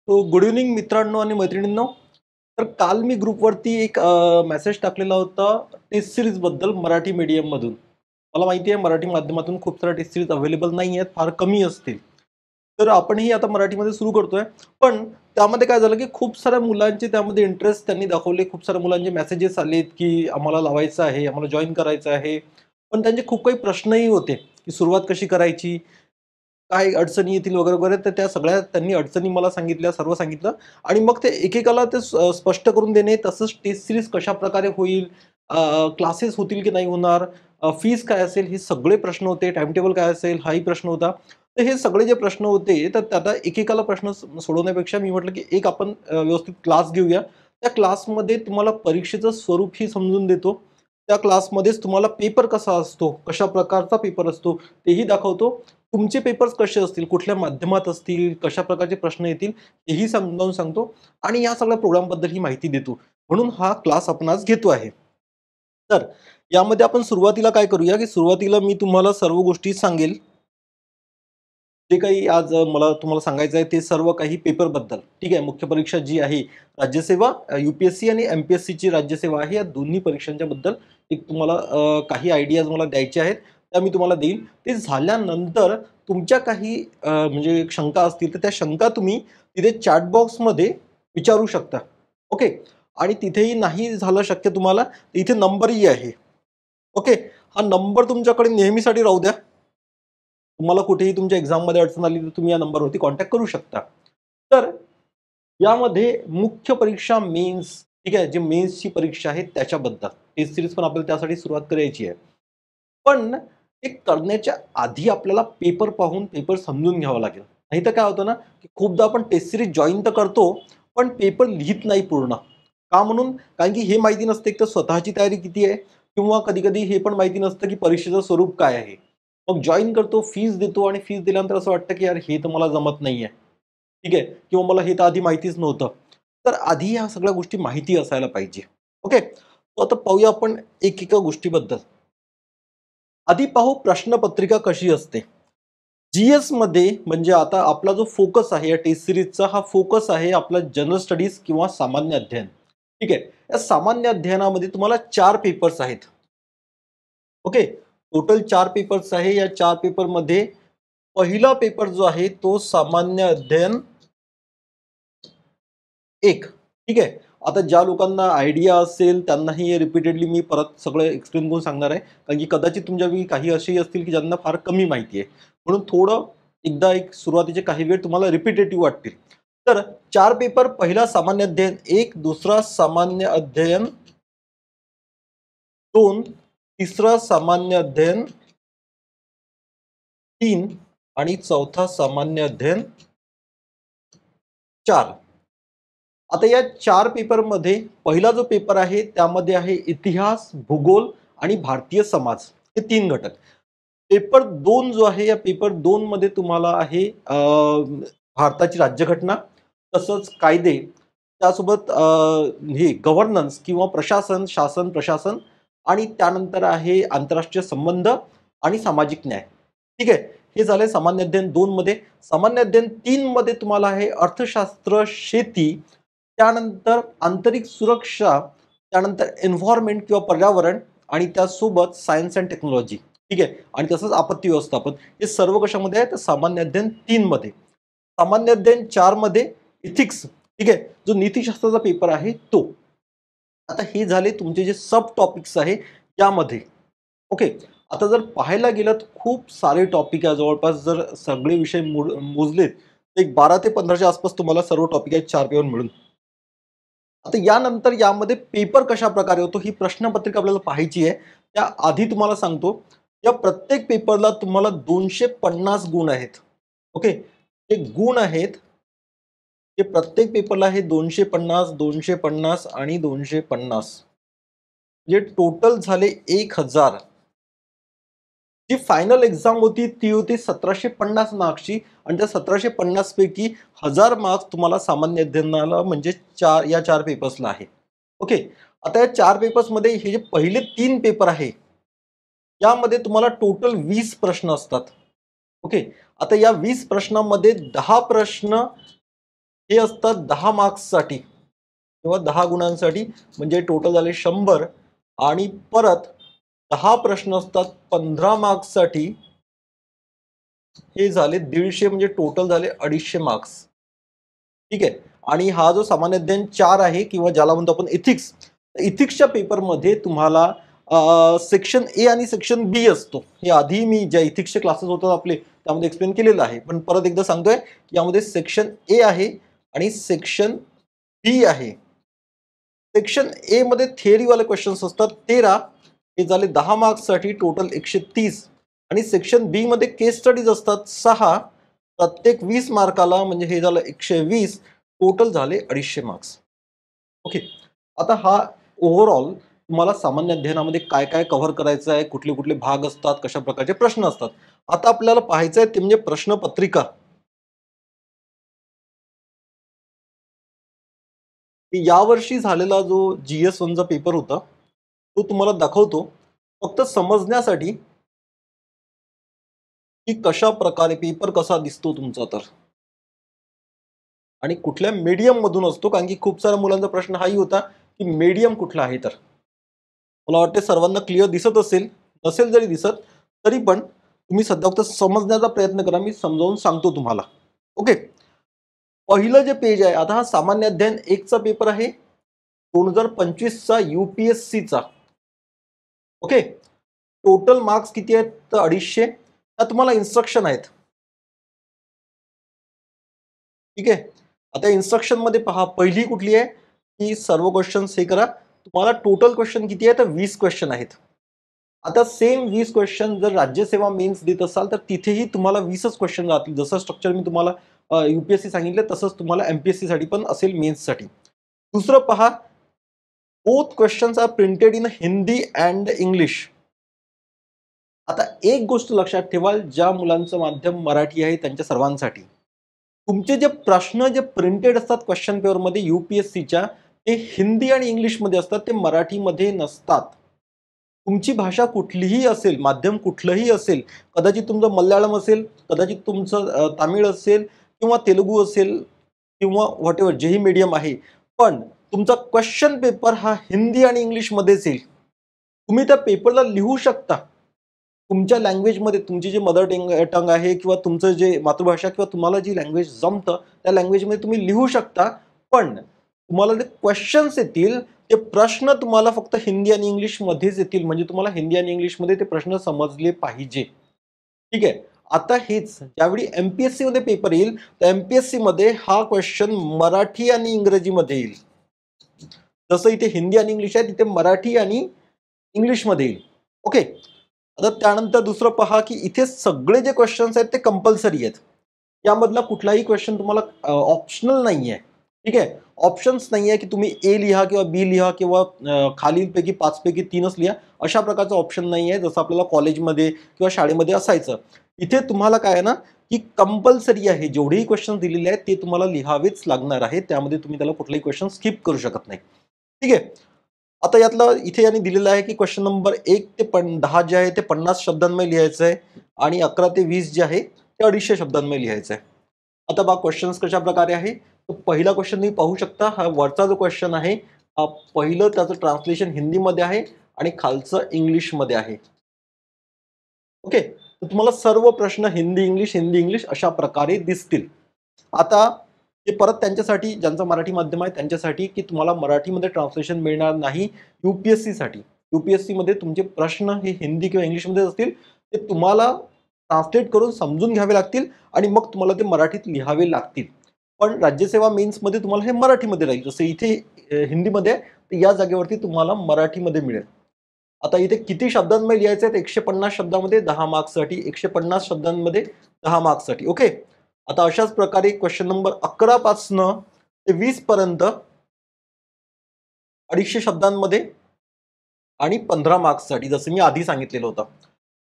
तो good evening मित्रांनो आणि मैत्रिणींनो. तर काल मी ग्रुपवरती एक मेसेज टाकलेला होता टेस्ट सीरीज बद्दल मराठी मीडियम मधून. मला माहिती आहे मराठी माध्यमातून खूप साऱ्या टेस्ट सीरीज अवेलेबल नाही आहेत, फार कमी असतील. तर आपणही आता मराठीमध्ये सुरू करतोय. पण त्यामध्ये काय झालं की खूप साऱ्या मुलांचे त्यामध्ये इंटरेस्ट त्यांनी दाखवले. खूप साऱ्या मुलांचे मेसेजेस आलेत की आम्हाला लावायचं आहे, आम्हाला जॉइन करायचं आहे. पण त्यांचे खूप काही प्रश्नही होते की सुरुवात कशी करायची, काय अडचणी येतील वगैरे, वगैरे. तर त्या सगळ्या त्यांनी अडचणी मला सांगितल्या, सर्व सांगितलं आणि मग ते एकेकाला ते स्पष्ट करून देणे, तसंच टेस्ट सीरीज कशाप्रकारे होईल, क्लासेस होतील की नाही होणार, फीस काय असेल, हे सगळे प्रश्न होते. टाईम टेबल काय असेल, हाही प्रश्न होता. तर हे सगळे जे प्रश्न होते, तर आता एकेकाला प्रश्न सोडवण्यापेक्षा मी म्हटलं की एक आपण व्यवस्थित क्लास घेऊया. त्या क्लासमध्ये तुम्हाला परीक्षेचं स्वरूपही समजून देतो. त्या क्लासमध्येच तुम्हाला पेपर कसा असतो, कशा प्रकारचा पेपर असतो, तेही दाखवतो. तुमचे पेपर्स कसे असतील, कुठल्या माध्यमात असतील, कशा प्रकारचे प्रश्न येतील, हेही समजावून सांगतो आणि या सगळ्या प्रोग्रामबद्दल ही माहिती देतो. म्हणून हा क्लास आपण आज घेतो आहे. तर यामध्ये आपण सुरुवातीला काय करूया, की सुरुवातीला मी तुम्हाला सर्व गोष्टी सांगेल. जे काही आज मला तुम्हाला सांगायचं आहे ते सर्व काही पेपरबद्दल. ठीक आहे. मुख्य परीक्षा जी आहे, राज्यसेवा, यू-पी-एस-सी आणि एम-पी-एस-सीची राज्यसेवा आहे. या दोन्ही परीक्षांच्या बद्दल एक तुम्हाला काही आयडियाज मला द्यायचे आहेत. त्या मी तुम्हाला देईल. ते झाल्यानंतर तुमच्या काही म्हणजे शंका असतील, तर त्या शंका तुम्ही तिथे चॅट बॉक्समध्ये विचारू शकता. ओके. आणि तिथेही नाही झालं शक्य तुम्हाला, इथे नंबरही आहे. ओके. हा नंबर तुमच्याकडे नेहमीसाठी राहू द्या. तुम्हाला कुठेही तुमच्या एक्झाममध्ये अडचण आली तर तुम्ही या नंबरवरती कॉन्टॅक्ट करू शकता. तर यामध्ये मुख्य परीक्षा मेन्स, ठीक आहे, जे मेन्सची परीक्षा आहे त्याच्याबद्दल टेस्ट सीरीज पण आपल्याला त्यासाठी सुरुवात करायची आहे. पण हे करण्याच्या आधी आपल्याला पेपर पाहून पेपर समजून घ्यावा लागेल. नाहीतर काय होतं ना, की खूपदा आपण टेस्ट सीरीज जॉइन तर करतो, पण पेपर लिहित नाही पूर्ण. का म्हणून? कारण की हे माहिती नसते एक तर स्वतःची तयारी किती आहे किंवा कधी-कधी हे पण माहिती नसतं, की परीक्षेचं स्वरूप काय आहे. मग जॉइन करतो, फीस देतो आणि फीस दिल्यानंतर असं वाटतं, की यार हे तर मला जमत नाहीये. ठीक आहे. किंवा मला हे तर आधी माहितीच नव्हतं. तर आधी ह्या सगळ्या गोष्टी माहिती असायला पाहिजे. ओके. तर आता पाहूया आपण एकेका गोष्टीबद्दल. आधी पाहू प्रश्नपत्रिका कशी असते. जी-एसमध्ये म्हणजे आता आपला जो फोकस आहे या टेस्ट सीरीजचा हा फोकस आहे आपला जनरल स्टडीज किंवा सामान्य अध्ययन. ठीक आहे. या सामान्य अध्ययनामध्ये तुम्हाला 4 पेपर्स आहेत. ओके. टोटल 4 पेपर्स आहे. या 4 पेपरमध्ये पहिला पेपर जो आहे तो सामान्य अध्ययन 1. ठीक आहे. आता ज्या लोकांना आयडिया असेल त्यांनाही हे रिपीटेडली मी परत सगळं एक्सप्लेन करून सांगणार आहे. कारण की कदाचित तुमच्यापैकी काही असेही असतील की ज्यांना फार कमी माहिती आहे. म्हणून थोडं एकदा एक सुरुवातीचे काही वेळ तुम्हाला रिपिटेटिव्ह वाटतील. तर 4 पेपर, पहिला सामान्य अध्ययन 1, दुसरा सामान्य अध्ययन 2, तिसरा सामान्य अध्ययन 3 आणि चौथा सामान्य अध्ययन 4. आता या 4 पेपरमध्ये पहिला जो पेपर आहे त्यामध्ये आहे इतिहास, भूगोल आणि भारतीय समाज हे 3 घटक. पेपर 2 जो आहे या पेपर 2 मध्ये तुम्हाला आहे भारताची राज्यघटना, तसंच कायदे, त्यासोबत हे गव्हर्नन्स किंवा प्रशासन, शासन, प्रशासन आणि त्यानंतर आहे आंतरराष्ट्रीय संबंध आणि सामाजिक न्याय. ठीक आहे. हे झाले सामान्य अध्ययन 2 मध्ये. सामान्य अध्ययन 3 मध्ये तुम्हाला आहे अर्थशास्त्र, शेती, त्यानंतर आंतरिक सुरक्षा, त्यानंतर एन्व्हायर्नमेंट किंवा पर्यावरण आणि त्यासोबत सायन्स अँड टेक्नॉलॉजी. ठीक आहे. आणि तसंच आपत्ती व्यवस्थापन. हे सर्व कशामध्ये आहे? तर सामान्य अध्ययन 3 मध्ये. सामान्य अध्ययन 4 मध्ये इथिक्स, ठीक आहे, जो नीतिशास्त्राचा पेपर आहे तो. आता हे झाले तुमचे जे सब टॉपिक्स आहे यामध्ये. ओके. आता जर पाहायला गेलं तर खूप सारे टॉपिक आहे. जवळपास जर सगळे विषय मोजलेत, तर एक 12 ते 15च्या आसपास तुम्हाला सर्व टॉपिक आहेत 4 पेपर मिळून. आता यानंतर यामध्ये पेपर कशाप्रकारे होतो ही प्रश्नपत्रिका आपल्याला पाहायची आहे. त्याआधी तुम्हाला सांगतो, या प्रत्येक पेपरला तुम्हाला 250 गुण आहेत. ओके. ते गुण आहेत, ते प्रत्येक पेपरला आहे 250, 250 आणि 250. म्हणजे टोटल झाले 1000. जी फायनल एक्झाम होती ती होती 1750 मार्क्सची आणि त्या 1750 पैकी 1000 मार्क्स तुम्हाला सामान्य अध्ययनाला म्हणजे या 4 पेपर्सला आहे. ओके. आता या 4 पेपर्समध्ये हे जे पहिले 3 पेपर आहे, यामध्ये तुम्हाला टोटल 20 प्रश्न असतात. ओके. आता या 20 प्रश्नांमध्ये 10 प्रश्न हे असतात 10 मार्क्ससाठी किंवा 10 गुणांसाठी, म्हणजे टोटल झाले 100. आणि परत 10 प्रश्न असतात 15 मार्क्ससाठी, हे झाले 150, म्हणजे टोटल झाले 250 मार्क्स. ठीक आहे. आणि हा जो सामान्य अध्ययन 4 आहे किंवा ज्याला म्हणतो आपण इथिक्स, इथिक्सच्या पेपरमध्ये तुम्हाला सेक्शन ए आणि सेक्शन बी असतो. हे आधी मी ज्या इथिक्सचे क्लासेस होतात आपले त्यामध्ये एक्सप्लेन केलेलं आहे, पण परत एकदा सांगतोय की यामध्ये सेक्शन ए आहे आणि सेक्शन बी आहे. सेक्शन ए मध्ये थिअरीवाले क्वेश्चन्स असतात 13, हे झाले 10 मार्क्ससाठी, टोटल 130. आणि सेक्शन बी मध्ये केस स्टडीज असतात 6, प्रत्येक 20 मार्काला, म्हणजे हे झालं 120, टोटल झाले 250 मार्क्स. ओके. आता हा ओव्हरऑल तुम्हाला सामान्य अध्ययनामध्ये काय काय कव्हर करायचं आहे, कुठले कुठले भाग असतात, कशा प्रकारचे प्रश्न असतात. आता आपल्याला पाहायचं आहे ते म्हणजे प्रश्नपत्रिका. यावर्षी झालेला जो GS 1चा पेपर होता तो तुम्हाला दाखवतो, फक्त समजण्यासाठी की कशा प्रकारे पेपर कसा दिसतो तुमचा. तर आणि कुठल्या मीडियम मधून असतो, कारण की खूप साऱ्या मुलांचा प्रश्न हाही होता की मीडियम कुठला आहे. तर मला वाटते सर्वांना क्लिअर दिसत असेल, नसेल जरी दिसत तरी पण तुम्ही सध्या फक्त समजण्याचा प्रयत्न करा, मी समजावून सांगतो तुम्हाला. ओके. पहिलं जे पेज आहे, आता हा सामान्य अध्ययन 1चा पेपर आहे 2025चा UPSCचा. ओके. टोटल मार्क्स किती आहेत, तर 250. त्या तुम्हाला इन्स्ट्रक्शन आहेत. ठीक आहे. आता इन्स्ट्रक्शन मध्ये पहा, पहिली कुठली आहे की सर्व क्वेश्चन्स हे करा. तुम्हाला टोटल क्वेश्चन किती आहे, तर 20 क्वेश्चन आहेत. आता सेम 20 क्वेश्चन जर राज्यसेवा मेन्स देत असाल तर तिथेही तुम्हाला 20च क्वेश्चन राहतील. जसं स्ट्रक्चर मी तुम्हाला UPSC सांगितलं तसंच तुम्हाला MPSC साठी पण असेल, मेन्ससाठी. दुसरं पहा, both questions are printed in Hindi and English. आता एक गोष्ट लक्षात ठेवा, ज्या मुलांचं माध्यम मराठी आहे त्यांच्या सर्वांसाठी तुमचे जे प्रश्न जे प्रिंटेड असतात क्वेश्चन पेपरमध्ये UPSCच्या, ते हिंदी आणि इंग्लिशमध्ये असतात, ते मराठीमध्ये नसतात. तुमची भाषा कुठलीही असेल, माध्यम कुठलंही असेल, कदाचित तुमचं मल्याळम असेल, कदाचित तुमचं तामिळ असेल किंवा तेलुगू असेल किंवा व्हॉटएव्हर जेही मीडियम आहे, पण तुमचा क्वेश्चन पेपर हा हिंदी आणि इंग्लिशमध्येच येईल. तुम्ही त्या पेपरला लिहू शकता तुमच्या लँग्वेजमध्ये, तुमची जी मदर टंग आहे किंवा तुमचं जे मातृभाषा किंवा तुम्हाला जी लँग्वेज जमतं त्या लँग्वेजमध्ये तुम्ही लिहू शकता. पण तुम्हाला जे क्वेश्चन्स येतील ते प्रश्न तुम्हाला फक्त हिंदी आणि इंग्लिशमध्येच येतील, म्हणजे तुम्हाला हिंदी आणि इंग्लिशमध्ये ते प्रश्न समजले पाहिजे. ठीक आहे. आता हेच ज्यावेळी MPSC मध्ये पेपर येईल तर MPSC मध्ये हा क्वेश्चन मराठी आणि इंग्रजीमध्ये येईल. जसं इथे हिंदी आणि इंग्लिश आहे, तिथे मराठी आणि इंग्लिशमध्ये येईल. ओके. आता त्यानंतर दुसरं पहा की इथे सगळे जे क्वेश्चन्स आहेत ते कंपल्सरी आहेत. यामधला कुठलाही क्वेश्चन तुम्हाला ऑप्शनल नाही आहे. ठीक आहे. ऑप्शन्स नाही आहे की तुम्ही ए लिहा किंवा बी लिहा किंवा खालीलपैकी 5 पैकी 3च लिहा, अशा प्रकारचं ऑप्शन नाही आहे जसं आपल्याला कॉलेजमध्ये किंवा शाळेमध्ये असायचं. इथे तुम्हाला काय आहे ना की कंपल्सरी आहे, जेवढेही क्वेश्चन दिलेले आहेत ते तुम्हाला लिहावेच लागणार आहे. त्यामध्ये तुम्ही त्याला कुठलाही क्वेश्चन स्किप करू शकत नाही. ठीक आहे. आता यातलं इथे यांनी दिलेलं आहे की क्वेश्चन नंबर 1 ते 10 जे आहे ते 50 शब्दांमध्ये लिहायचं आहे आणि 11 ते 20 जे आहे ते 250 शब्दांमध्ये लिहायचं आहे. आता बघा क्वेश्चन्स कशा प्रकारे आहे. तर पहिला क्वेश्चन तुम्ही पाहू शकता, हा वरचा जो क्वेश्चन आहे पहिलं त्याचं ट्रान्सलेशन हिंदीमध्ये आहे आणि खालचं इंग्लिशमध्ये आहे. ओके. तर तुम्हाला सर्व प्रश्न हिंदी इंग्लिश अशा प्रकारे दिसतील. आता ते परत त्यांच्यासाठी, ज्यांचं मराठी माध्यम आहे त्यांच्यासाठी, की तुम्हाला मराठीमध्ये ट्रान्सलेशन मिळणार नाही UPSC साठी. UPSC मध्ये तुमचे प्रश्न हे हिंदी किंवा इंग्लिशमध्ये असतील, ते तुम्हाला ट्रान्सलेट करून समजून घ्यावे लागतील आणि मग तुम्हाला ते मराठीत लिहावे लागतील. पण राज्यसेवा मेन्समध्ये तुम्हाला हे मराठीमध्ये राहील. जसं इथे हिंदीमध्ये आहे, तर या जागेवरती तुम्हाला मराठीमध्ये मिळेल. आता इथे किती शब्दांमध्ये लिहायचं आहे, 150 शब्दामध्ये 10 मार्क्ससाठी, 150 शब्दांमध्ये 10 मार्क्ससाठी. ओके. आता अशाच प्रकारे क्वेश्चन नंबर 11 पासनं ते 20 पर्यंत 250 शब्दांमध्ये आणि 15 मार्क्ससाठी, जसं मी आधी सांगितलेलं होतं.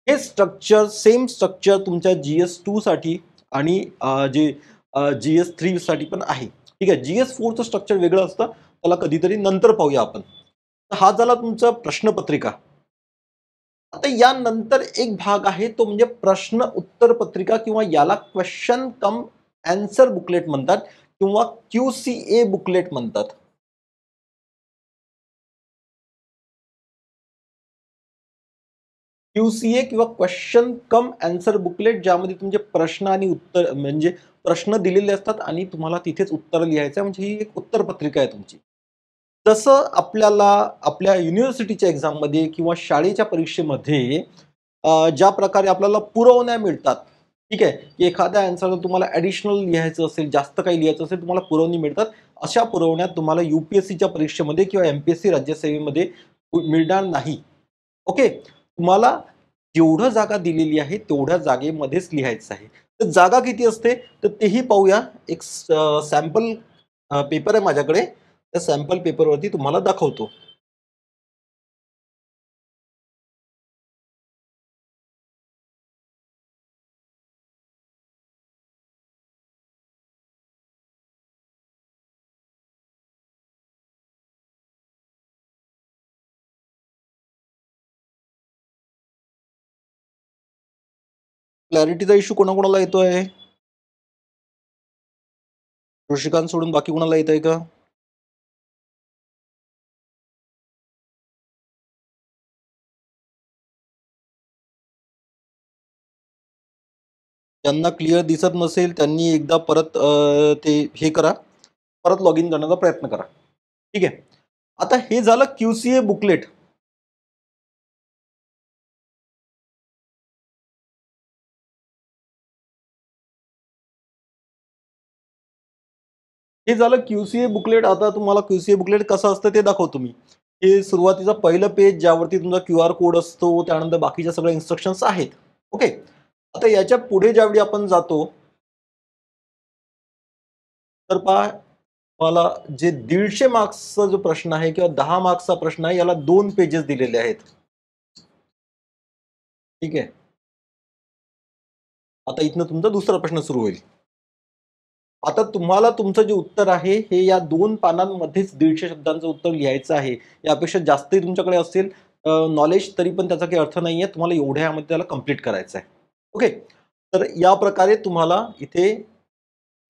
हे स्ट्रक्चर, सेम स्ट्रक्चर तुमच्या GS2 साठी आणि जे GS3 साठी पण आहे. ठीक आहे. GS4चं स्ट्रक्चर वेगळं असतं, त्याला कधीतरी नंतर पाहूया आपण. तर हा झाला तुमचा प्रश्नपत्रिका. आता यानंतर एक भाग आहे तो म्हणजे प्रश्न उत्तर पत्रिका किंवा याला क्वेश्चन कम आन्सर बुकलेट म्हणतात किंवा QCA बुकलेट म्हणतात. QCA किंवा क्वेश्चन कम आन्सर बुकलेट, ज्यामध्ये तुमचे प्रश्न आणि उत्तर म्हणजे प्रश्न दिलेले असतात आणि तुम्हाला तिथेच उत्तर लिहायचं आहे, म्हणजे ही एक उत्तर पत्रिका आहे तुमची. जसं आपल्याला आपल्या युनिव्हर्सिटीच्या एक्झाममध्ये किंवा शाळेच्या परीक्षेमध्ये ज्या प्रकारे आपल्याला पुरवण्या मिळतात, ठीक आहे, की एखाद्या आन्सरला तुम्हाला ॲडिशनल लिहायचं असेल, जास्त काही लिहायचं असेल, तुम्हाला पुरवणी मिळतात. अशा पुरवण्या तुम्हाला UPSCच्या परीक्षेमध्ये किंवा MPSC राज्यसेवेमध्ये मिळणार नाही. ओके. तुम्हाला जेवढं जागा दिलेली आहे तेवढ्या जागेमध्येच लिहायचं आहे. तर जागा किती असते तर तेही पाहूया. एक सॅम्पल पेपर आहे माझ्याकडे. त्या सॅम्पल पेपरवरती तुम्हाला दाखवतो. क्लॅरिटीचा इश्यू कोणाकोणाला येतोय? ऋषिकांत सोडून बाकी कोणाला येतंय का? ज्यांना क्लिअर दिसत नसेल त्यांनी एकदा परत ते हे करा, परत लॉग इन करण्याचा प्रयत्न करा. ठीक आहे. आता हे झालं QCA बुकलेट. हे झालं QCA बुकलेट. आता तुम्हाला QCA बुकलेट कसं असतं ते दाखवतो मी. हे सुरुवातीचं पहिलं पेज ज्यावरती तुमचा QR कोड असतो, त्यानंतर बाकीच्या सगळ्या इन्स्ट्रक्शन्स आहेत. ओके. आता याच्या पुढे ज्यावेळी आपण जातो, तर पहा मला जे 150 मार्क्सचा जो प्रश्न आहे किंवा 10 मार्क्सचा प्रश्न आहे, याला 2 पेजेस दिलेले आहेत. ठीक आहे. आता इथनं तुमचा दुसरा प्रश्न सुरू होईल. आता तुम्हाला तुमचं जे उत्तर आहे हे या 2 पानांमध्येच 150 शब्दांचं उत्तर लिहायचं आहे. यापेक्षा जास्तही तुमच्याकडे असेल नॉलेज तरी पण त्याचा काही अर्थ नाहीये. तुम्हाला एवढ्यामध्ये त्याला कंप्लीट करायचं आहे. ओके. तर या प्रकारे तुम्हाला इथे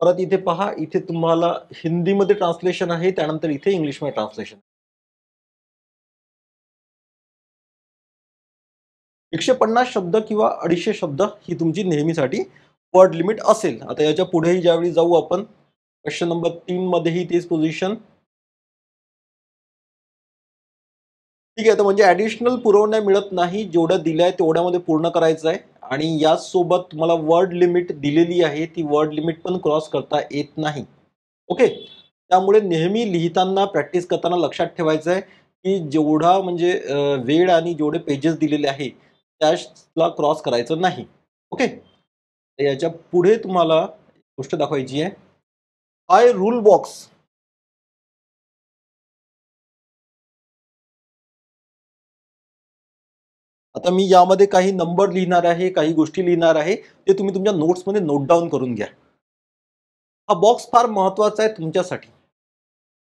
परत इथे पहा, इथे तुम्हाला हिंदीमध्ये ट्रान्सलेशन आहे, त्यानंतर इथे इंग्लिशमध्ये ट्रान्सलेशन. 150 शब्द किंवा 250 शब्द ही तुमची नेहमीसाठी वर्ड लिमिट असेल. आता याच्या पुढेही ज्यावेळी जाऊ आपण, क्वेश्चन नंबर 3 मध्येही तेच पोझिशन. ठीक आहे. तर म्हणजे ॲडिशनल पुरवण्या मिळत नाही. जेवढ्या दिल्या आहे तेवढ्यामध्ये पूर्ण करायचं आहे आणि याचसोबत तुम्हाला वर्ड लिमिट दिलेली आहे. ती वर्ड लिमिट पण क्रॉस करता येत नाही. ओके. त्यामुळे नेहमी लिहिताना, प्रॅक्टिस करताना लक्षात ठेवायचं आहे, की जेवढा म्हणजे वेळ आणि जेवढे पेजेस दिलेले आहे, त्याला क्रॉस करायचं नाही. ओके. तर याच्या पुढे तुम्हाला गोष्ट दाखवायची आहे. हाय रूल बॉक्स. आता मी यामध्ये काही नंबर लिहिणार आहे, काही गोष्टी लिहिणार आहे. ते तुम्ही तुमच्या नोट्समध्ये नोट डाउन करून घ्या. हा बॉक्स फार महत्त्वाचा आहे तुमच्यासाठी.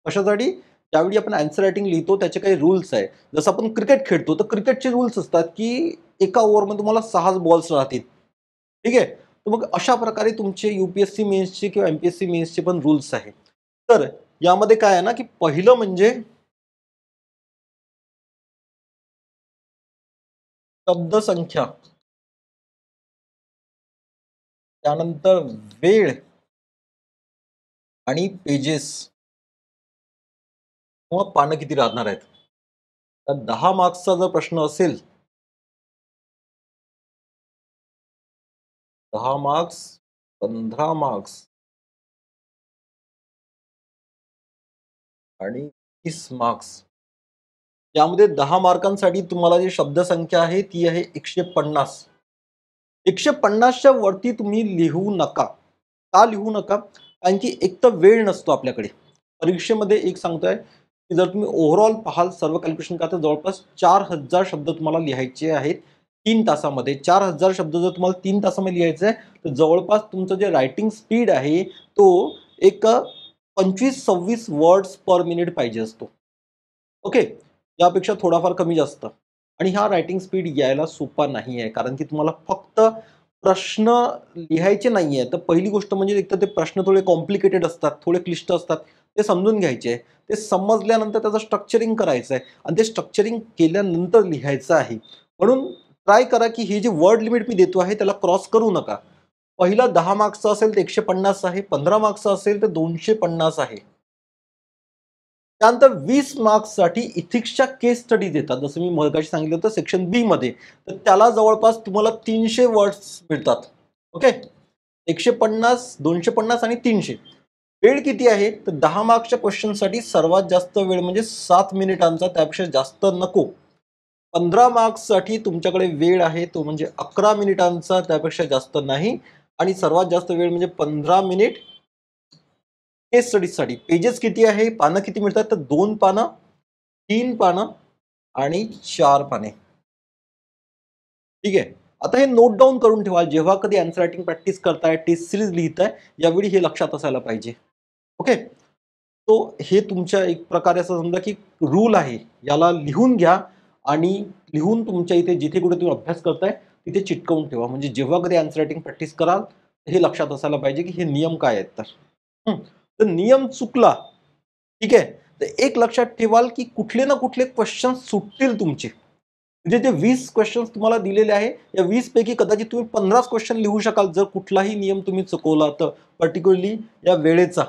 कशासाठी? ज्यावेळी आपण आन्सर रायटिंग लिहितो त्याचे काही रूल्स आहे. जसं आपण क्रिकेट खेळतो, तर क्रिकेटचे रूल्स असतात, की एका ओव्हरमध्ये तुम्हाला 6 बॉल्स राहतील. ठीक आहे? तर मग अशा प्रकारे तुमचे UPSC मेन्सचे किंवा MPSC मेन्सचे पण रूल्स आहेत. तर यामध्ये काय आहे ना, की पहिलं म्हणजे शब्दसंख्या, त्यानंतर वेळ आणि पेजेस किंवा पानं किती राहणार आहेत. तर 10 मार्क्सचा जर प्रश्न असेल, 10 मार्क्स, 15 मार्क्स आणि 30 मार्क्स. यामध्ये 10 मार्कांसाठी तुम्हाला जी शब्दसंख्या आहे ती आहे 150. 150च्या वरती तुम्ही लिहू नका. का लिहू नका? कारण की एक तर वेळ नसतो आपल्याकडे. परीक्षेमध्ये एक सांगतोय, की जर तुम्ही ओव्हरऑल पाहाल सर्व कॅल्क्युलेशन करता जवळपास 4000 शब्द तुम्हाला लिहायचे आहेत 3 तासामध्ये. 4000 शब्द जर तुम्हाला 3 तासामध्ये लिहायचे आहे, तर जवळपास तुमचं जे रायटिंग स्पीड आहे तो एक 25-26 वर्ड्स पर मिनिट पाहिजे असतो. ओके. यापेक्षा थोडाफार कमी जास्त. आणि हा रायटिंग स्पीड यायला सोपा नाही आहे. कारण की तुम्हाला फक्त प्रश्न लिहायचे नाहीये, तर पहिली गोष्ट म्हणजे एक तर ते प्रश्न थोडे कॉम्प्लिकेटेड असतात, थोडे क्लिष्ट असतात. ते समजून घ्यायचे आहे. ते समजल्यानंतर त्याचं स्ट्रक्चरिंग करायचं आहे आणि ते स्ट्रक्चरिंग केल्यानंतर लिहायचं आहे. म्हणून ट्राय करा, की ही जी वर्ड लिमिट मी देतो आहे, त्याला क्रॉस करू नका. पहिला 10 मार्क्सचा असेल तर 150 आहे, 15 मार्क्सचा असेल तर 250 आहे. त्यानंतर 20 मार्क्ससाठी इथिक्सच्या केस स्टडी देतात. जसं मी मगाशी सांगितलं होतं सेक्शन बी मध्ये. तर त्याला जवळपास तुम्हाला 300 वर्ड्स मिळतात. ओके. 150, 250 आणि 300. वेळ किती आहे? तर 10 मार्क्सच्या क्वेश्चनसाठी सर्वात जास्त वेळ म्हणजे 7 मिनिटांचा, त्यापेक्षा जास्त नको. 15 मार्क्ससाठी तुमच्याकडे वेळ आहे तो म्हणजे 11 मिनिटांचा, त्यापेक्षा जास्त नाही. आणि सर्वात जास्त वेळ म्हणजे 15 मिनिट केस स्टडीजसाठी. पेजेस किती आहे? पानं किती मिळतात? तर 2 पानं, 3 पानं आणि 4 पाने. ठीक आहे. आता हे नोट डाउन करून ठेवा. जेव्हा कधी आन्सर रायटिंग प्रॅक्टिस करताय, टेस्ट सीरीज लिहिताय, यावेळी हे लक्षात असायला पाहिजे. ओके. तो हे तुमच्या एक प्रकारे असं समजा की रूल आहे. याला लिहून घ्या आणि लिहून तुमच्या इथे जिथे कुठे तुम्ही अभ्यास करताय तिथे चिटकवून ठेवा. म्हणजे जेव्हा कधी आन्सर रायटिंग प्रॅक्टिस कराल, हे लक्षात असायला पाहिजे की हे नियम काय आहेत तर. तर नियम चुकला, ठीक आहे, तर एक लक्षात ठेवाल की कुठले ना कुठले क्वेश्चन सुटतील तुमचे. म्हणजे जे 20 क्वेश्चन्स तुम्हाला दिलेले आहे, या 20 पैकी कदाचित तुम्ही 15 क्वेश्चन लिहू शकाल जर कुठलाही नियम तुम्ही चुकवला तर, पर्टिक्युलरली या वेळेचा.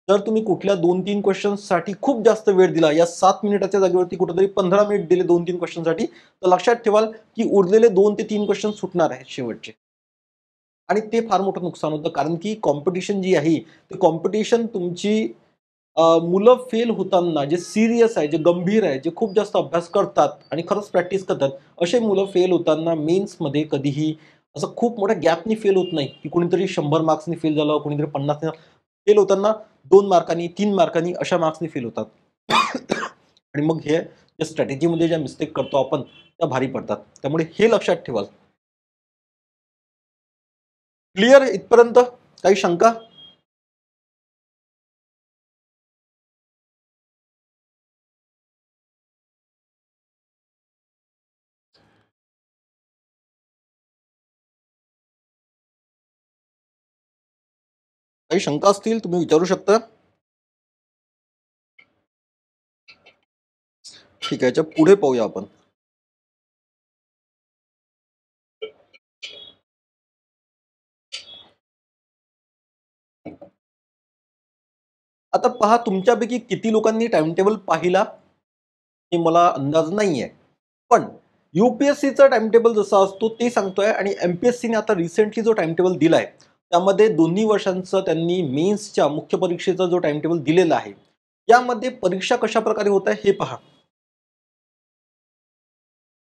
जर तुम्ही कुठल्या 2-3 क्वेश्चन्ससाठी खूप जास्त वेळ दिला, या 7 मिनिटाच्या जागेवरती कुठेतरी 15 मिनिट दिले 2-3 क्वेश्चनसाठी, तर लक्षात ठेवाल की उरलेले 2 ते 3 क्वेश्चन सुटणार आहेत शेवटचे. आणि ते फार मोठं नुकसान होतं, कारण की कॉम्पिटिशन जी आहे, ते कॉम्पिटिशन तुमची मुलं फेल होताना जे सीरियस आहे, जे गंभीर आहे, जे खूप जास्त अभ्यास करतात आणि खरंच प्रॅक्टिस करतात, असे मुलं फेल होताना मेन्समध्ये कधीही असं खूप मोठ्या गॅपनी फेल होत नाही, की कोणीतरी 100 मार्क्सनी फेल झालं, कोणीतरी 50 फेल होताना 2 मार्कांनी, 3 मार्कांनी अशा मार्क्सनी फेल होतात. आणि मग हे ज्या स्ट्रॅटेजीमध्ये ज्या मिस्टेक करतो आपण, त्या भारी पडतात. त्यामुळे हे लक्षात ठेवा. क्लिअर इथपर्यंत? काही शंका? काही शंका असतील तुम्ही विचारू शकता. ठीक आहे, याच्या पुढे पाहूया आपण. आता पहा, तुमच्यापैकी किती लोकांनी टाइम टेबल पाहिला हे मला अंदाज नाहीये. पण UPSCचा टाइम टेबल जसा असतो ते सांगतोय, आणि MPSCने आता रिसेंटली जो टाइम टेबल दिलाय, त्यामध्ये दोन्ही वर्षांचा त्यांनी मेन्सच्या मुख्य परीक्षेचा जो टाइम टेबल दिलेला आहे, यामध्ये परीक्षा कशा प्रकारे होत आहे हे पहा.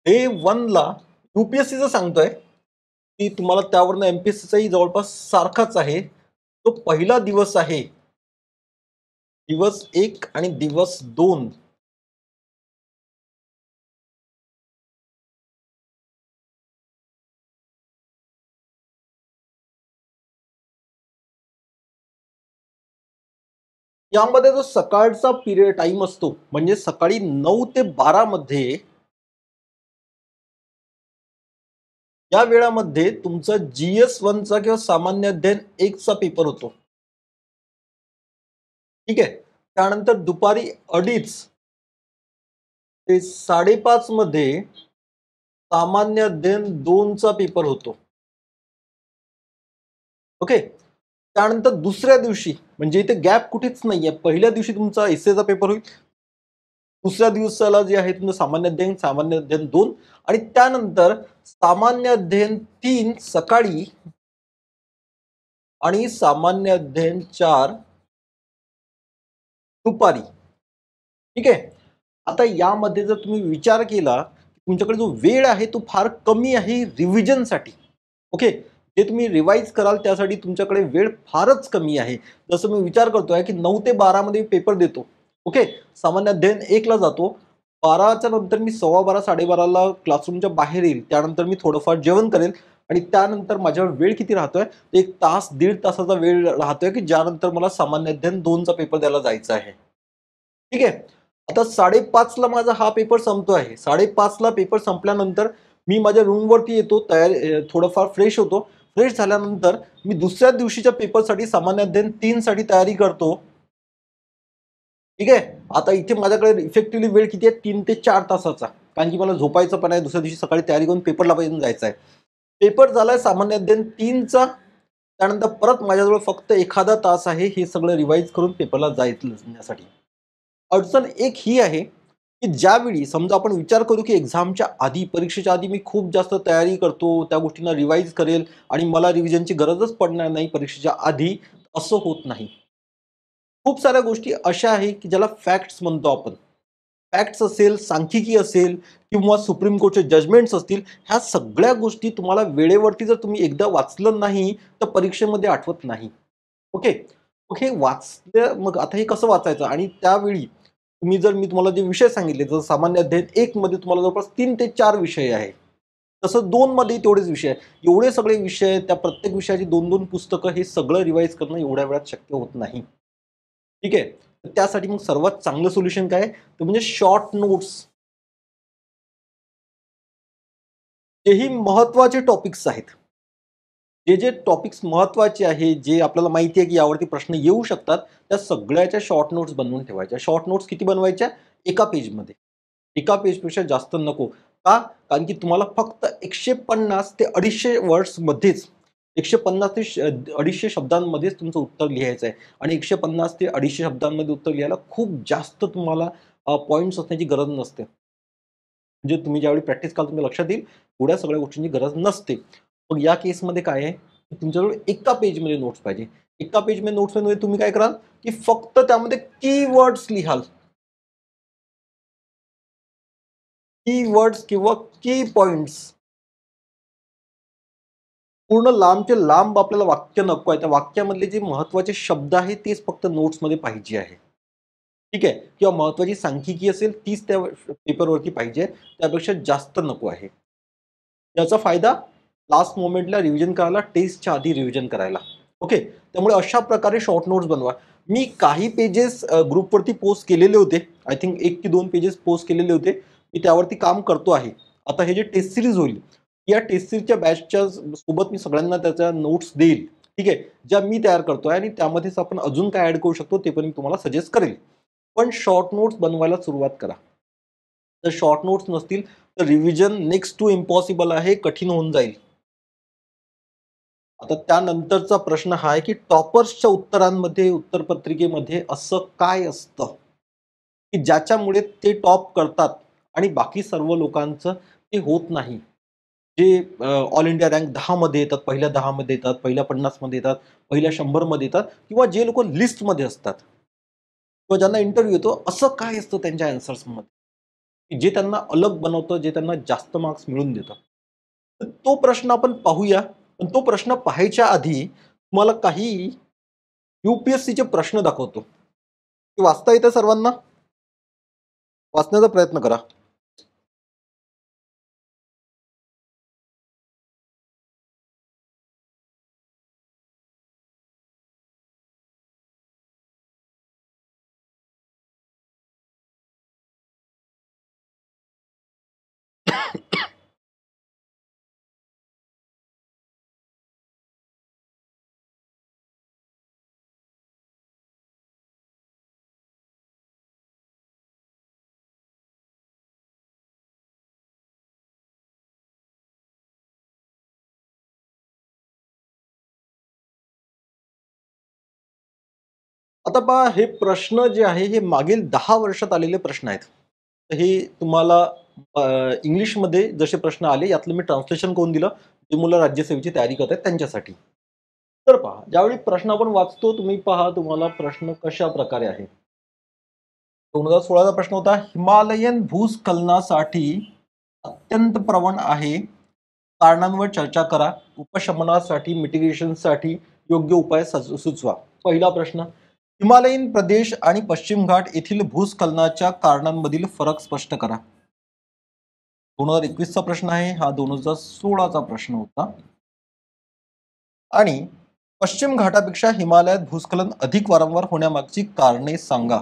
डे 1 ला UPSCचं सांगतोय की तुम्हाला त्यावरनं MPSCचाही जवळपास सारखाच आहे. तो पहिला दिवस आहे, दिवस 1 आणि दिवस 2. यामध्ये जो सकाळचा पिरियड टाइम असतो, म्हणजे सकाळी 9 ते 12 मध्ये, या वेळामध्ये तुमचा GS1 चा किंवा सामान्य अध्ययन 1 चा पेपर होतो. ठीक आहे. त्यानंतर दुपारी 2:30 ते 5:30 मध्ये सामान्य अध्ययन 2 चा पेपर होतो. ओके. त्यानंतर दुसऱ्या दिवशी, म्हणजे इथे गॅप कुठेच नाहीये. पहिल्या दिवशी तुमचा एसेचा पेपर होईल. दुसऱ्या दिवसाला जे आहे तुमचं सामान्य अध्ययन 2, आणि त्यानंतर सामान्य अध्ययन 3 सकाळी आणि सामान्य अध्ययन 4 दुपारी. ठीक आहे. आता यामध्ये जर तुम्ही विचार केला, तुमच्याकडे जो वेळ आहे तो फार कमी आहे रिव्हिजनसाठी. ओके. जे तुम्ही रिवाइज कराल त्यासाठी तुमच्याकडे वेळ फारच कमी आहे. जसं मी विचार करतोय की 9 ते 12 मध्ये पेपर देतो. ओके. सामान्य अध्ययन 1 ला जातो. 12च्या नंतर मी 12:15 12:30ला क्लासरूमच्या बाहेर येईल. त्यानंतर मी थोडंफार जेवण करेल आणि त्यानंतर माझ्यावर वेळ किती राहतोय? 1 तास, दीड तासाचा वेळ राहतोय की ज्यानंतर मला सामान्य अध्ययन 2 चा पेपर द्यायला जायचं आहे. ठीक आहे. आता 5:30 ला माझा हा पेपर संपतो आहे. 5:30 ला पेपर संपल्यानंतर मी माझ्या रूमवरती येतो, थोडंफार फ्रेश होतो. फ्रेश झाल्यानंतर मी दुसऱ्या दिवशीच्या पेपरसाठी सामान्य अध्ययन 3 साठी तयारी करतो. ठीक आहे. आता इथे माझ्याकडे इफेक्टिव्हली वेळ किती आहे? 3 ते 4 तासाचा. कारण की मला झोपायचं पण आहे. दुसऱ्या दिवशी सकाळी तयारी करून पेपरला पण जायचं आहे. पेपर झालाय सामान्य अध्ययन 3चा. त्यानंतर परत माझ्याजवळ फक्त एखादा तास आहे हे सगळं रिवाईज करून पेपरला जाण्यासाठी. अडचण एक ही आहे, की ज्यावेळी समजा आपण विचार करू, की एक्झामच्या आधी, परीक्षेच्या आधी मी खूप जास्त तयारी करतो, त्या गोष्टींना रिवाईज करेल आणि मला रिव्हिजनची गरजच पडणार नाही परीक्षेच्या आधी, असं होत नाही. खूप साऱ्या गोष्टी अशा आहेत, की ज्याला फॅक्ट्स म्हणतो आपण. फॅक्ट्स असेल, सांख्यिकी असेल किंवा सुप्रीम कोर्टचे जजमेंट्स असतील, ह्या सगळ्या गोष्टी तुम्हाला वेळेवरती जर तुम्ही एकदा वाचलं नाही, तर परीक्षेमध्ये आठवत नाही. ओके. मग हे वाचलं, मग आता हे कसं वाचायचं? आणि त्यावेळी मी तुम्हाला जे विषय सांगितले, जसं सामान्य अध्ययन 1 मध्ये तुम्हाला जवळपास 3 ते 4 विषय आहे. तसं 2 मध्ये तेवढेच विषय आहेत. एवढे सगळे विषय, त्या प्रत्येक विषयाची 2-2 पुस्तकं, हे सगळं रिवाईज करणं एवढ्या वेळात शक्य होत नाही. ठीक आहे. तर त्यासाठी मग सर्वात चांगलं सोल्युशन काय आहे? ते म्हणजे शॉर्ट नोट्स. तेही महत्त्वाचे टॉपिक्स आहेत. जे टॉपिक्स महत्त्वाचे आहेत, जे आपल्याला माहिती आहे की यावरती प्रश्न येऊ शकतात, त्या सगळ्याच्या शॉर्ट नोट्स बनवून ठेवायच्या. शॉर्ट नोट्स किती बनवायच्या? एका पेजमध्ये. एका पेजपेक्षा जास्त नको. का? कारण की तुम्हाला फक्त 150 ते 250 वर्ड्समध्येच, 150 ते 250 शब्दांमध्येच तुमचं उत्तर लिहायचं आहे आणि 150 ते 250 शब्दांमध्ये उत्तर लिहायला खूप जास्त तुम्हाला पॉइंट्स असण्याची गरज नसते. म्हणजे तुम्ही ज्यावेळी प्रॅक्टिस कराल तुमच्या लक्षात येईल, एवढ्या सगळ्या गोष्टींची गरज नसते. मग या केसमध्ये काय आहे, की तुमच्याजवळ एका पेजमध्ये नोट्स पाहिजे. एका पेजमध्ये नोट्समध्ये तुम्ही काय कराल, की फक्त त्यामध्ये कीवर्ड्स लिहाल. कीवर्ड्स किंवा की पॉइंट्स. पूर्ण लांबचे लांब आपल्याला वाक्य नको आहे. त्या वाक्यामधले जे महत्त्वाचे शब्द आहेत तेच फक्त नोट्समध्ये पाहिजे आहे. ठीक आहे? किंवा महत्त्वाची सांख्यिकी असेल तीच त्या पेपरवरती पाहिजे. त्यापेक्षा जास्त नको आहे. याचा फायदा लास्ट मोमेंटला रिव्हिजन करायला, टेस्टच्या आधी रिव्हिजन करायला. ओके. त्यामुळे अशा प्रकारे शॉर्ट नोट्स बनवा. मी काही पेजेस ग्रुपवरती पोस्ट केलेले होते. आय थिंक 1 की 2 पेजेस पोस्ट केलेले होते. मी त्यावरती काम करतो आहे. आता हे जे टेस्ट सीरीज होईल, या टेस्ट सीरीजच्या बॅचच्या सोबत मी सगळ्यांना त्याच्या नोट्स देईल. ठीक आहे. ज्या मी तयार करतोय आणि त्यामध्येच आपण अजून काय ॲड करू शकतो ते पण मी तुम्हाला सजेस्ट करेल. पण शॉर्ट नोट्स बनवायला सुरुवात करा. जर शॉर्ट नोट्स नसतील तर रिव्हिजन नेक्स्ट टू इम्पॉसिबल आहे, कठीण होऊन जाईल. आता त्यानंतरचा प्रश्न हा आहे, की टॉपर्सच्या उत्तरांमध्ये, उत्तरपत्रिकेमध्ये असं काय असतं, की ज्याच्यामुळे ते टॉप करतात आणि बाकी सर्व लोकांचं ते होत नाही? जे ऑल इंडिया रँक 10 मध्ये येतात, पहिल्या 10 मध्ये येतात, पहिल्या 50 मध्ये येतात, पहिल्या 100 मध्ये येतात किंवा जे लोकं लिस्टमध्ये असतात किंवा ज्यांना इंटरव्ह्यू येतो, असं काय असतं त्यांच्या अँसर्समध्ये, की जे त्यांना अलग बनवतं, जे त्यांना जास्त मार्क्स मिळवून देतं? तर तो प्रश्न आपण पाहूया. पण तो प्रश्न पाहायच्या आधी तुम्हाला काही यू-पी-एस-सीचे प्रश्न दाखवतो. ते वाचता येतं सर्वांना? वाचण्याचा प्रयत्न करा. आता पहा, हे प्रश्न जे आहे हे मागील 10 वर्षात आलेले प्रश्न आहेत. तर हे तुम्हाला इंग्लिशमध्ये जसे प्रश्न आले यातलं मी ट्रान्सलेशन करून दिलं, जे मुलं राज्यसेवेची तयारी करत आहेत त्यांच्यासाठी. तर पहा, ज्यावेळी प्रश्न आपण वाचतो तुम्ही पहा तुम्हाला प्रश्न कशा प्रकारे आहे. 2016चा प्रश्न होता, हिमालयन भूस्खलनासाठी अत्यंत प्रवण आहे. कारणांवर चर्चा करा. उपशमनासाठी, मिटिगेशनसाठी योग्य उपाय सुचवा. पहिला प्रश्न, हिमालयीन प्रदेश आणि पश्चिम घाट येथील भूस्खलनाच्या कारणांमधील फरक स्पष्ट करा. 2021चा प्रश्न आहे हा. 2016चा प्रश्न होता. आणि पश्चिम घाटापेक्षा हिमालयात भूस्खलन अधिक वारंवार होण्यामागची कारणे सांगा.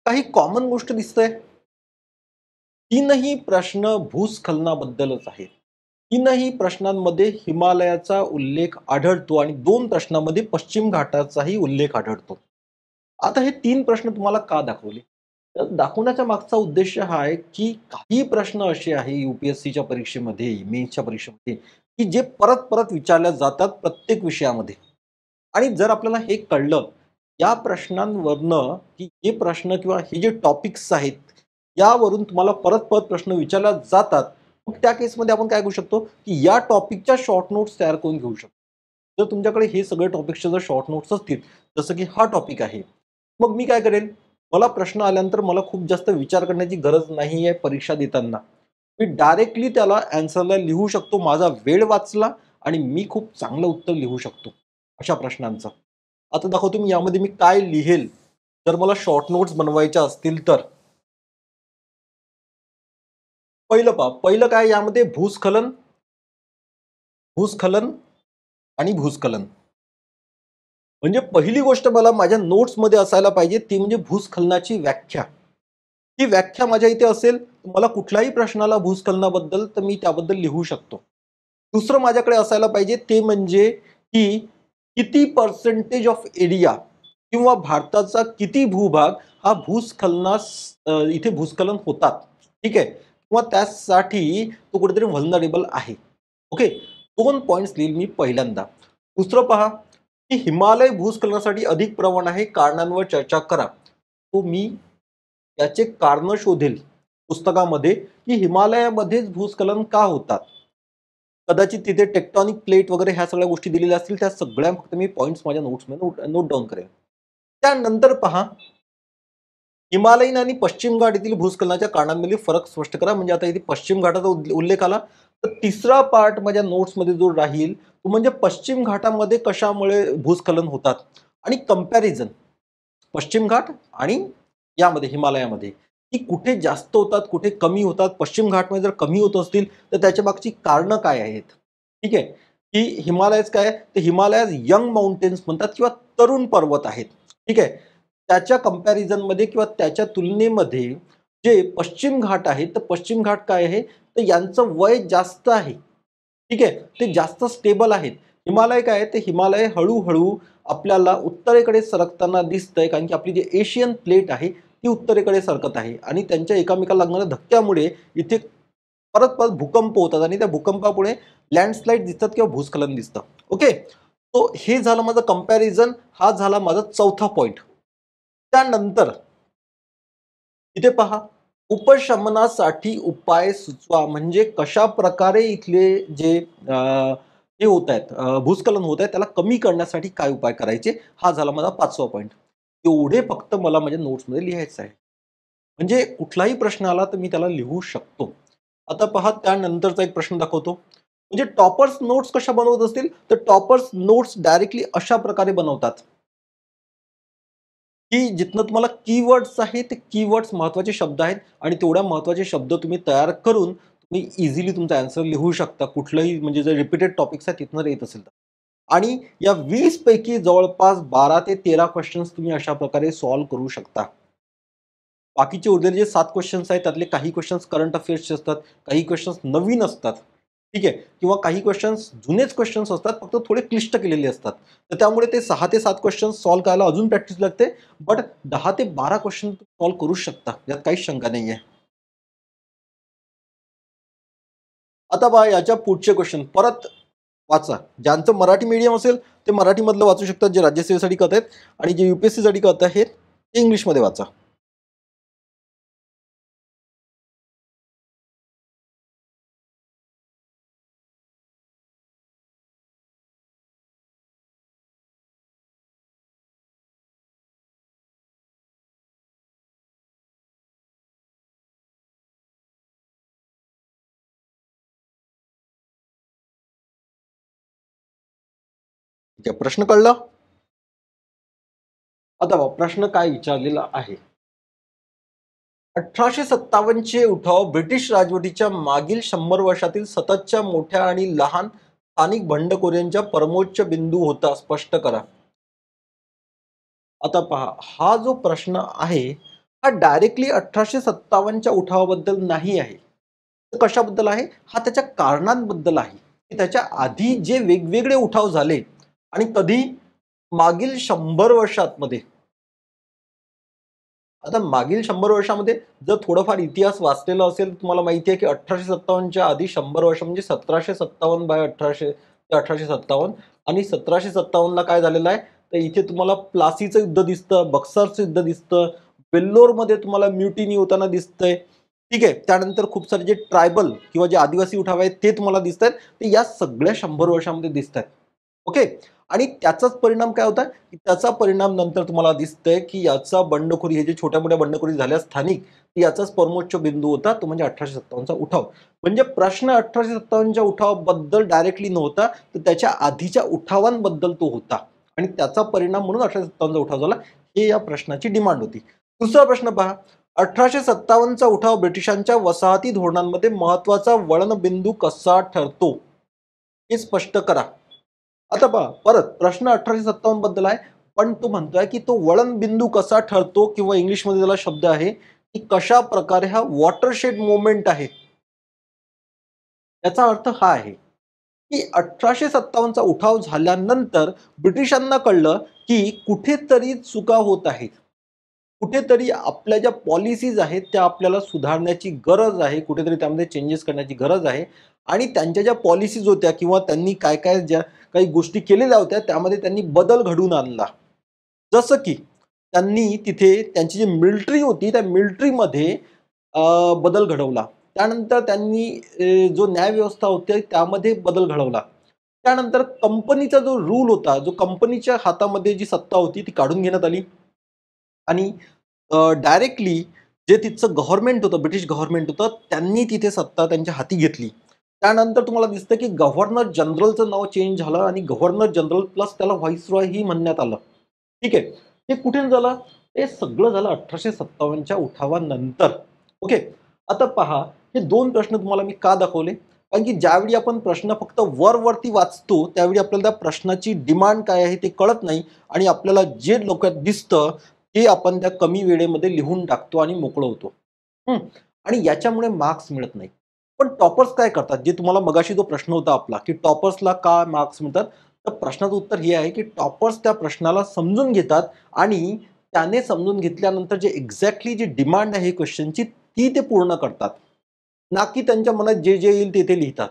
काही कॉमन गोष्ट दिसतंय. तीनही प्रश्न भूस्खलनाबद्दलच आहेत. तीनही प्रश्नांमध्ये हिमालयाचा उल्लेख आढळतो आणि 2 प्रश्नांमध्ये पश्चिम घाटाचाही उल्लेख आढळतो. आता हे 3 प्रश्न तुम्हाला का दाखवले? तर दाखवण्याचा मागचा उद्देश हा आहे, की काही प्रश्न असे आहे यू-पी-एस-सीच्या परीक्षेमध्ये, मेन्सच्या परीक्षेमध्ये, की जे परत-परत विचारल्या जातात प्रत्येक विषयामध्ये. आणि जर आपल्याला हे कळलं, या प्रश्नांवरनं, की हे प्रश्न किंवा हे जे टॉपिक्स आहेत, यावरून तुम्हाला परत-परत प्रश्न विचारले जातात. मग त्या केसमध्ये आपण काय करू शकतो, की या टॉपिकच्या शॉर्ट नोट्स तयार करून घेऊ शकतो. जर तुमच्याकडे हे सगळे टॉपिक्सचे जर शॉर्ट नोट्स असतील, जसं की हा टॉपिक आहे, मग मी काय करेन, मला प्रश्न आल्यानंतर मला खूप जास्त विचार करण्याची गरज नाहीये परीक्षा देताना. मी डायरेक्टली त्याला ॲन्सरला लिहू शकतो. माझा वेळ वाचला आणि मी खूप चांगलं उत्तर लिहू शकतो अशा प्रश्नांचं. आता दाखवतो मी यामध्ये मी काय लिहेल, जर मला शॉर्ट नोट्स बनवायच्या असतील तर. पहिलं काय यामध्ये भूस्खलन, भूस्खलन आणि भूस्खलन. म्हणजे पहिली गोष्ट मला माझ्या नोट्समध्ये असायला पाहिजे ती म्हणजे भूस्खलनाची व्याख्या. ही व्याख्या माझ्या इथे असेल, मला कुठल्याही प्रश्नाला भूस्खलनाबद्दल तर मी त्याबद्दल लिहू शकतो. दुसरं माझ्याकडे असायला पाहिजे ते म्हणजे की किती पर्सेंटेज ऑफ एरिया किंवा भारताचा किती भूभाग हा इथे भूस्खलन होतात. ठीक आहे. किंवा त्यासाठी तो कुठेतरी व्हल्नरेबल आहे. ओके. 2 पॉइंट्स लिहील मी पहिल्यांदा. दुसरं पहा, की हिमालय भूस्खलनासाठी अधिक प्रवण आहे, कारणांवर चर्चा करा. तो मी याचे कारणं शोधेल पुस्तकामध्ये, की हिमालयामध्येच भूस्खलन का होतात. कदाचित तिथे टेक्टॉनिक प्लेट वगैरे ह्या सगळ्या गोष्टी दिलेल्या असतील, त्या सगळ्या फक्त मी पॉइंट्स माझ्या नोट्समध्ये नोट डाउन करेन. त्यानंतर पहा, हिमालयीन आणि पश्चिम घाट येथील भूस्खलनाच्या कारणांमधील फरक स्पष्ट करा. म्हणजे आता इथे पश्चिम घाटाचा उल्लेख आला, तर तिसरा पार्ट माझ्या नोट्समध्ये जो राहील, तो म्हणजे पश्चिम घाटामध्ये कशामुळे भूस्खलन होतात आणि कंपॅरिझन पश्चिम घाट आणि यामध्ये हिमालयामध्ये, की कुठे जास्त होतात, कुठे कमी होतात. पश्चिम घाटमध्ये जर कमी होत असतील, तर त्याच्या मागची कारणं काय आहेत? ठीक आहे, की हिमालयच काय आहे, तर हिमालयाज यंग माउंटेन्स म्हणतात किंवा तरुण पर्वत आहेत. ठीक आहे. त्याच्या कंपॅरिझनमध्ये किंवा त्याच्या तुलनेमध्ये जे पश्चिम घाट आहे, तर पश्चिम घाट काय आहे, तर यांचं वय जास्त आहे. ठीक आहे. ते जास्त स्टेबल आहेत. हिमालय काय आहे, ते हिमालय हळू आपल्याला उत्तरेकडे सरकताना दिसतंय, कारण की आपली जी एशियन प्लेट आहे, ती उत्तरेकडे सरकत आहे आणि त्यांच्या एकमेकाला लागणाऱ्या धक्क्यामुळे इथे परत-परत भूकंप होतात आणि त्या भूकंपामुळे लँडस्लाईड दिसतात किंवा भूस्खलन दिसतं. ओके. तो हे झालं माझं कंपॅरिझन. हा झाला माझा चौथा पॉइंट. त्यानंतर इथे पहा, उपशमनासाठी उपाय सुचवा. म्हणजे कशाप्रकारे इथले जे हे होत आहेत, भूस्खलन होत आहे, त्याला कमी करण्यासाठी काय उपाय करायचे? हा झाला माझा 5वा पॉइंट. एवढे फक्त मला माझ्या नोट्समध्ये लिहायचं आहे. म्हणजे कुठलाही प्रश्न आला तर मी त्याला लिहू शकतो. आता पहा त्यानंतरचा एक प्रश्न दाखवतो. म्हणजे टॉपर्स नोट्स कशा बनवत असतील? तर टॉपर्स नोट्स डायरेक्टली अशा प्रकारे बनवतात, की जिथनं तुम्हाला कीवर्ड्स आहेत, ते कीवर्ड्स महत्त्वाचे शब्द आहेत आणि तेवढ्या महत्त्वाचे शब्द तुम्ही तयार करून तुम्ही इझिली तुमचा ॲन्सर लिहू शकता. कुठलंही म्हणजे जर रिपीटेड टॉपिक्स आहेत तिथनं येत असेल तर. आणि या 20 पैकी जवळपास 12 ते 13 क्वेशन्स तुम्ही अशा प्रकारे सॉल्व्ह करू शकता. बाकीचे उरलेले जे 7 क्वेशन्स आहेत त्यातले काही क्वेशन्स करंट अफेअर्सचे असतात, काही क्वेशन्स नवीन असतात. ठीक आहे. किंवा काही क्वेशन्स जुनेच क्वेशन्स असतात, फक्त थोडे क्लिष्ट केलेले असतात. तर त्यामुळे ते 6 ते 7 क्वेशन्स सॉल्व्ह करायला अजून प्रॅक्टिस लागते. बट 10 ते 12 क्वेशन सॉल्व्ह करू शकता. यात काहीच शंका नाहीये. आता पहा याच्या पुढचे क्वेशन परत वाचा. ज्यांचं मराठी मीडियम असेल ते मराठीमधलं वाचू शकतात, जे राज्यसेवेसाठी करत आहेत आणि जे यू-पी-एस-सीसाठी करत आहेत ते इंग्लिशमध्ये वाचा. ठीक आहे. प्रश्न कळला? आता बघा प्रश्न काय विचारलेला आहे. 1857चे उठाव ब्रिटिश राजवटीच्या मागील 100 वर्षातील सततच्या मोठ्या आणि लहान स्थानिक बंडखोरींच्या परमोच्च बिंदू होता, स्पष्ट करा. आता पहा, हा जो प्रश्न आहे, हा डायरेक्टली 1857च्या उठावाबद्दल नाही आहे. तर कशाबद्दल आहे? हा त्याच्या कारणांबद्दल आहे, की त्याच्या आधी जे वेगवेगळे उठाव झाले आणि कधी मागील 100 वर्षांमध्ये. आता मागील 100 वर्षामध्ये जर थोडंफार इतिहास वाचलेला असेल, तर तुम्हाला माहिती आहे की 1857च्या आधी 100 वर्ष म्हणजे 1757 बाय 1800 ते 1857 आणि 1757ला काय झालेलं आहे, तर इथे तुम्हाला प्लासीचं युद्ध दिसतं, बक्सरचं युद्ध दिसतं, वेल्लोरमध्ये तुम्हाला म्युटिनी होताना दिसतंय. ठीक आहे. त्यानंतर खूप सारे जे ट्रायबल किंवा जे आदिवासी उठाव आहेत ते तुम्हाला दिसतायत. ते या सगळ्या 100 वर्षामध्ये दिसतायत. ओके. आणि त्याचाच परिणाम काय होता, की त्याचा परिणाम नंतर तुम्हाला दिसतंय, की याचा बंडखोरी हे जे छोट्या-मोठ्या बंडखोरी झाल्या स्थानिक, याचाच परमोच्च बिंदू होता तो म्हणजे 1857चा उठाव. म्हणजे प्रश्न 1857च्या उठावाबद्दल डायरेक्टली नव्हता, तर त्याच्या आधीच्या उठावांबद्दल तो होता आणि त्याचा परिणाम म्हणून 1857चा उठाव झाला. हे या प्रश्नाची डिमांड होती. दुसरा प्रश्न पहा. 1857चा उठाव ब्रिटिशांच्या वसाहती धोरणांमध्ये महत्वाचा वळणबिंदू कसा ठरतो? हे स्पष्ट करा. आता पहा परत प्रश्न 1857 बद्दल आहे, पण तो म्हणतोय की तो वळणबिंदू कसा ठरतो किंवा इंग्लिशमध्ये त्याला शब्द आहे की कशा प्रकारे हा वॉटरशेड मोमेंट आहे. याचा अर्थ हा आहे की 1857चा उठाव झाल्यानंतर ब्रिटिशांना कळलं की कुठेतरी चुका होत आहेत. कुठेतरी आपल्या ज्या पॉलिसीज आहेत त्या आपल्याला सुधारण्याची गरज आहे. कुठेतरी त्यामध्ये चेंजेस करण्याची गरज आहे आणि त्यांच्या ज्या पॉलिसीज होत्या किंवा त्यांनी काय-काय ज्या काही गोष्टी केलेल्या होत्या त्यामध्ये त्यांनी बदल घडवून आणला. जसं की त्यांनी तिथे त्यांची जी मिलिटरी होती त्या मिलिटरीमध्ये बदल घडवला. त्यानंतर त्यांनी जो न्यायव्यवस्था होती त्यामध्ये बदल घडवला. त्यानंतर कंपनीचा जो रूल होता, जो कंपनीच्या हातामध्ये जी सत्ता होती ती काढून घेण्यात आली आणि डायरेक्टली जे तिथचं गव्हर्नमेंट होतं, ब्रिटिश गव्हर्नमेंट होतं, त्यांनी तिथे सत्ता त्यांच्या हाती घेतली. त्यानंतर तुम्हाला दिसतं की गव्हर्नर जनरलचं नाव चेंज झालं आणि गव्हर्नर जनरल प्लस त्याला व्हाईसरॉय ही म्हणण्यात आलं. ठीक आहे. हे कुठे झालं? हे सगळं झालं 1857च्या उठावानंतर. ओके. आता पहा, हे 2 प्रश्न तुम्हाला मी का दाखवले? कारण की ज्यावेळी आपण प्रश्न फक्त वरवरती वाचतो, त्यावेळी आपल्याला त्या प्रश्नाची डिमांड काय आहे ते कळत नाही आणि आपल्याला जे डोक्यात दिसतं, ते आपण त्या कमी वेळेमध्ये लिहून टाकतो आणि मोकळं होतो. हं. आणि याच्यामुळे मार्क्स मिळत नाही. पण टॉपर्स काय करतात? जे तुम्हाला मगाशी जो प्रश्न होता आपला, की टॉपर्सला का मार्क्स मिळतात? तर प्रश्नाचं उत्तर हे आहे, की टॉपर्स त्या प्रश्नाला समजून घेतात आणि त्याने समजून घेतल्यानंतर जे एक्झॅक्टली जी डिमांड आहे क्वेश्चनची ती ते पूर्ण करतात. ना की त्यांच्या मनात जे येईल ते लिहितात.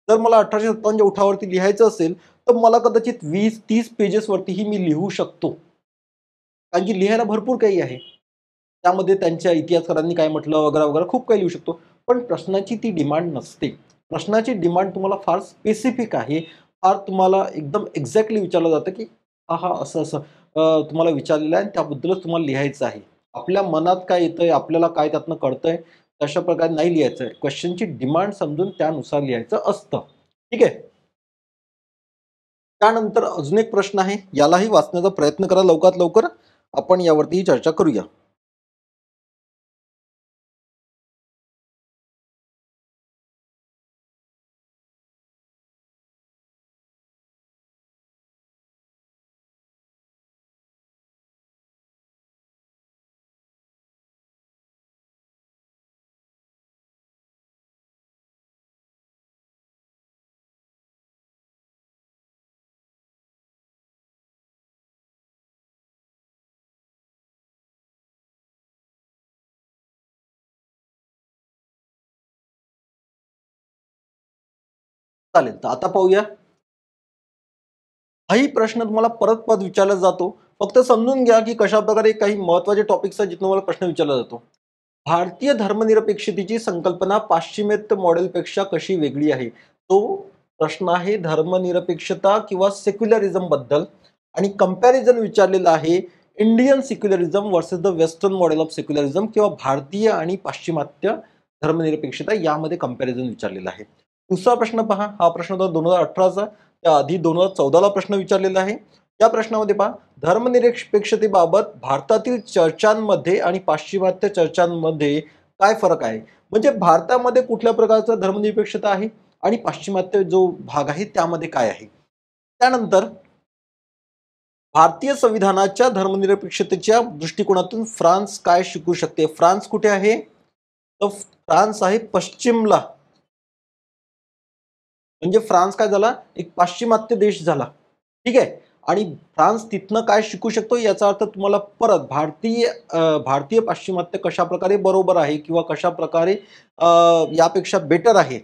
जर मला 1857च्या उठावावरती लिहायचं असेल, तर मला कदाचित 20-30 पेजेसवरतीही मी लिहू शकतो. कारण की लिहायला भरपूर काही आहे. त्यामध्ये त्यांच्या इतिहासकारांनी काय म्हटलं वगैरे, वगैरे खूप काही लिहू शकतो. पण प्रश्नाची ती डिमांड नसते. प्रश्नाची डिमांड तुम्हाला फार स्पेसिफिक आहे. फार तुम्हाला एकदम एक्झॅक्टली विचारलं जातं, की हा असं-असं तुम्हाला विचारलेलं आहे आणि त्याबद्दलच तुम्हाला लिहायचं आहे. आपल्या मनात काय येतंय, आपल्याला काय त्यातनं कळतंय, तशा प्रकारे नाही लिहायचं आहे. क्वेश्चनची डिमांड समजून त्यानुसार लिहायचं असतं. ठीक आहे. त्यानंतर अजून एक प्रश्न आहे. यालाही वाचण्याचा प्रयत्न करा लवकरात लवकर. आपण यावरतीही चर्चा करूया. चालेल. तर आता पाहूया. हाही प्रश्न तुम्हाला परत-परत विचारला जातो. फक्त समजून घ्या, की कशाप्रकारे काही महत्त्वाचे टॉपिक्स आहेत, जिथून तुम्हाला प्रश्न विचारला जातो. भारतीय धर्मनिरपेक्षतेची संकल्पना पाश्चिमात्य मॉडेलपेक्षा कशी वेगळी आहे? तो प्रश्न आहे धर्मनिरपेक्षता किंवा सेक्युलरिझम बद्दल आणि कंपॅरिझन विचारलेलं आहे Indian secularism versus the western model of secularism किंवा भारतीय आणि पाश्चिमात्य धर्मनिरपेक्षता यामध्ये कंपॅरिझन विचारलेलं आहे. दुसरा प्रश्न पहा. हा प्रश्न होता 2018चा. त्याआधी 2014ला प्रश्न विचारलेला आहे. या प्रश्नामध्ये पहा धर्मनिरपेक्षतेबाबत भारतातील चर्चांमध्ये आणि पाश्चिमात्य चर्चांमध्ये काय फरक आहे? म्हणजे भारतामध्ये कुठल्या प्रकारचा धर्मनिरपेक्षता आहे आणि पाश्चिमात्य जो भाग आहे त्यामध्ये काय आहे? त्यानंतर भारतीय संविधानाच्या धर्मनिरपेक्षतेच्या दृष्टिकोनातून फ्रान्स काय शिकू शकते? फ्रान्स कुठे आहे? तर फ्रान्स आहे पश्चिमला. म्हणजे फ्रान्स काय झाला? एक पाश्चिमात्य देश झाला. ठीक आहे. आणि फ्रान्स तिथनं काय शिकू शकतो याचा अर्थ तुम्हाला परत भारतीय पाश्चिमात्य कशा प्रकारे बरोबर आहे किंवा कशा प्रकारे यापेक्षा बेटर आहे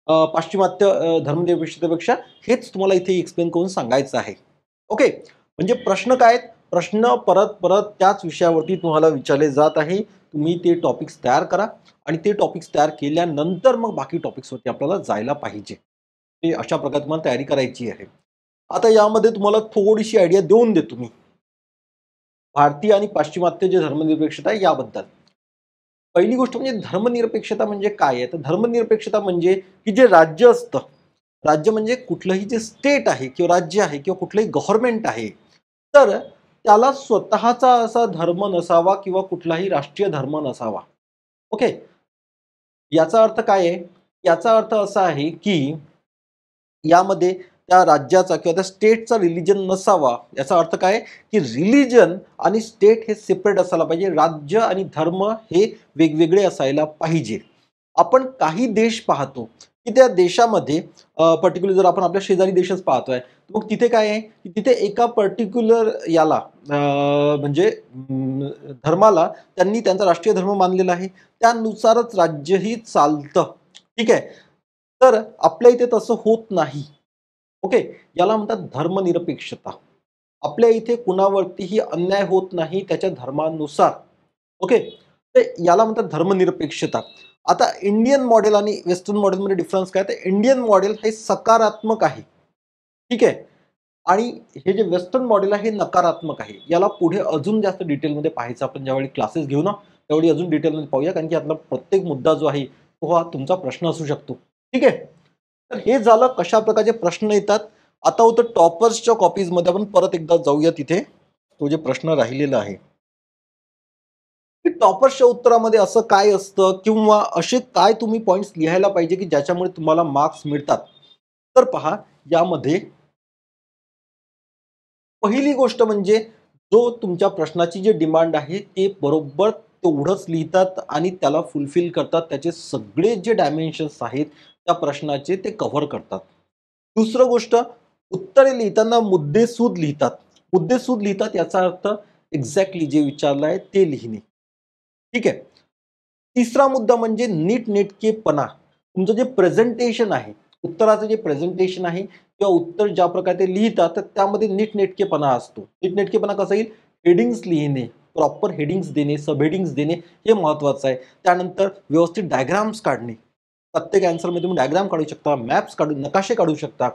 पाश्चिमात्य धर्मनिरपेक्षतेपेक्षा, हेच तुम्हाला इथे एक्सप्लेन करून सांगायचं आहे. ओके. म्हणजे प्रश्न काय आहेत? प्रश्न परत परत त्याच विषयावरती तुम्हाला विचारले जात आहे. तुम्ही ते टॉपिक्स तयार करा आणि ते टॉपिक्स तयार केल्यानंतर मग बाकी टॉपिक्सवरती आपल्याला जायला पाहिजे. ते अशा प्रकारे तुम्हाला तयारी करायची आहे. आता यामध्ये तुम्हाला थोडीशी आयडिया देऊन देतो मी. भारतीय आणि पाश्चिमात्य जे धर्मनिरपेक्षता आहे याबद्दल. पहिली गोष्ट म्हणजे धर्मनिरपेक्षता म्हणजे काय आहे? तर धर्मनिरपेक्षता म्हणजे की जे राज्य असतं, राज्य म्हणजे कुठलंही जे स्टेट आहे किंवा राज्य आहे किंवा कुठलंही गव्हर्नमेंट आहे, तर त्याला स्वतःचा असा धर्म नसावा किंवा कुठलाही राष्ट्रीय धर्म नसावा. ओके. याचा अर्थ काय आहे? याचा अर्थ असा आहे की यामध्ये त्या राज्याचा किंवा त्या स्टेटचा रिलिजन नसावा. याचा अर्थ काय? की रिलिजन आणि स्टेट हे सेपरेट असायला पाहिजे. राज्य आणि धर्म हे वेगवेगळे असायला पाहिजे. आपण काही देश पाहतो की त्या देशामध्ये पर्टिक्युलर जर आपण आपल्या शेजारी देशच पाहतोय, मग तिथे काय आहे की तिथे एका पर्टिक्युलर याला म्हणजे धर्माला त्यांनी त्यांचा राष्ट्रीय धर्म मानलेला आहे. त्यानुसारच राज्यही चालतं. ठीक आहे. तर आपल्या इथे तसं होत नाही. ओके. याला म्हणतात धर्मनिरपेक्षता. आपल्या इथे कुणावरतीही अन्याय होत नाही त्याच्या धर्मानुसार. ओके. तर याला म्हणतात धर्मनिरपेक्षता. आता इंडियन मॉडेल आणि वेस्टर्न मॉडेलमध्ये डिफरन्स काय? तर इंडियन मॉडेल हे सकारात्मक आहे. ठीक आहे. आणि हे जे वेस्टर्न मॉडेल आहे हे नकारात्मक आहे. याला पुढे अजून जास्त डिटेलमध्ये पाहायचं आपण ज्यावेळी क्लासेस घेऊ ना, त्यावेळी अजून डिटेलमध्ये पाहूया, कारण की यातला प्रत्येक मुद्दा जो आहे तो हा तुमचा प्रश्न असू शकतो. ठीक आहे. तर हे झालं कशा प्रकारचे प्रश्न येतात. आता होतं टॉपर्सच्या कॉपीजमध्ये. आपण परत एकदा जाऊया तिथे. तो जे प्रश्न राहिलेला आहे की टॉपर्सच्या उत्तरामध्ये असं काय असतं किंवा असे काय तुम्ही पॉइंट्स लिहायला पाहिजे की ज्याच्यामुळे तुम्हाला मार्क्स मिळतात. तर पहा, यामध्ये पहिली गोष्ट म्हणजे जो तुमच्या प्रश्नाची जी डिमांड आहे ते बरोबर तेवढंच लिहितात आणि त्याला फुलफिल करतात. त्याचे सगळे जे डायमेन्शन्स आहेत त्या प्रश्नाचे ते कव्हर करतात. दुसरं गोष्ट, उत्तरे लिहिताना मुद्देसूद लिहितात. मुद्देसूद लिहितात याचा अर्थ एक्झॅक्टली जे विचारलं आहे ते लिहिणे. ठीक आहे. तिसरा मुद्दा म्हणजे नीटनेटकेपणा. तुमचं जे प्रेझेंटेशन आहे, उत्तराचं जे प्रेझेंटेशन आहे किंवा उत्तर ज्या प्रकारे ते लिहितात, तर त्यामध्ये नीटनेटकेपणा असतो. नीटनेटकेपणा कसा येईल? हेडिंग्स लिहिणे, प्रॉपर हेडिंग्स देणे, सब हेडिंग्स देणे हे महत्त्वाचं आहे. त्यानंतर व्यवस्थित डायग्राम्स काढणे. प्रत्येक आन्सरमध्ये तुम्ही डायग्राम काढू शकता, मॅप्स काढू, नकाशे काढू शकता.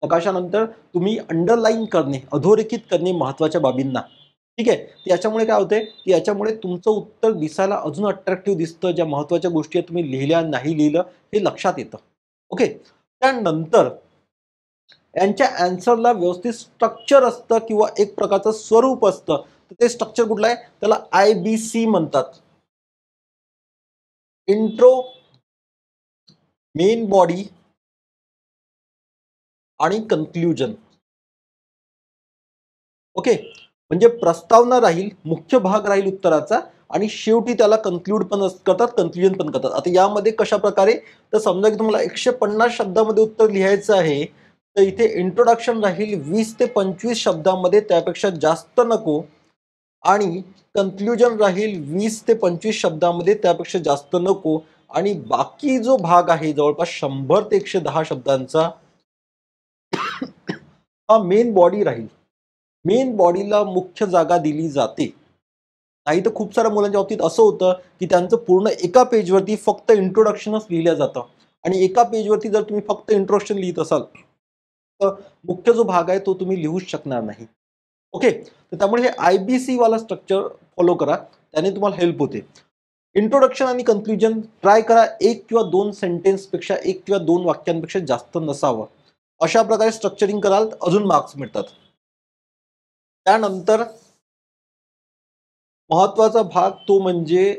नकाशानंतर तुम्ही अंडरलाईन करणे, अधोरेखित करणे महत्त्वाच्या बाबींना. ठीक आहे. याच्यामुळे काय होतंय, की याच्यामुळे तुमचं उत्तर दिसायला अजून अट्रॅक्टिव्ह दिसतं. ज्या महत्त्वाच्या गोष्टी आहेत तुम्ही लिहिल्या, नाही लिहिलं हे लक्षात येतं. ओके. त्यानंतर यांच्या अँसरला व्यवस्थित स्ट्रक्चर असतं किंवा एक प्रकारचं स्वरूप असतं. तर ते स्ट्रक्चर कुठलं आहे? त्याला IBC म्हणतात. इंट्रो, मेन बॉडी आणि कन्क्लुजन. ओके. म्हणजे प्रस्तावना राहील, मुख्य भाग राहील उत्तराचा आणि शेवटी त्याला कन्क्लूड पण करतात, कन्क्लुजन पण करतात. आता यामध्ये कशा प्रकारे? तर समजा की तुम्हाला 150 शब्दामध्ये उत्तर लिहायचं आहे, तर इथे इंट्रोडक्शन राहील 20 ते 25 शब्दामध्ये, त्यापेक्षा जास्त नको. आणि कन्क्लुजन राहील 20 ते 25 शब्दामध्ये, त्यापेक्षा जास्त नको. आणि बाकी जो भाग आहे जवळपास 100 ते 110 शब्दांचा हा मेन बॉडी राहील. मेन बॉडीला मुख्य जागा दिली जाते. नाही तर खूप साऱ्या मुलांच्या बाबतीत असं होतं की त्यांचं पूर्ण एका पेजवरती फक्त इंट्रोडक्शनच लिहिलं जातं आणि एका पेजवरती जर तुम्ही फक्त इंट्रोडक्शन लिहित असाल तर मुख्य जो भाग आहे तो तुम्ही लिहूच शकणार नाही. ओके. तर त्यामुळे हे IBC वाला स्ट्रक्चर फॉलो करा, त्याने तुम्हाला हेल्प होते. इंट्रोडक्शन आणि कन्क्लुजन ट्राय करा 1 किंवा 2 सेंटेन्सपेक्षा, 1 किंवा 2 वाक्यांपेक्षा जास्त नसावं. अशा प्रकारे स्ट्रक्चरिंग कराल अजून मार्क्स मिळतात. त्यानंतर महत्त्वाचा भाग तो म्हणजे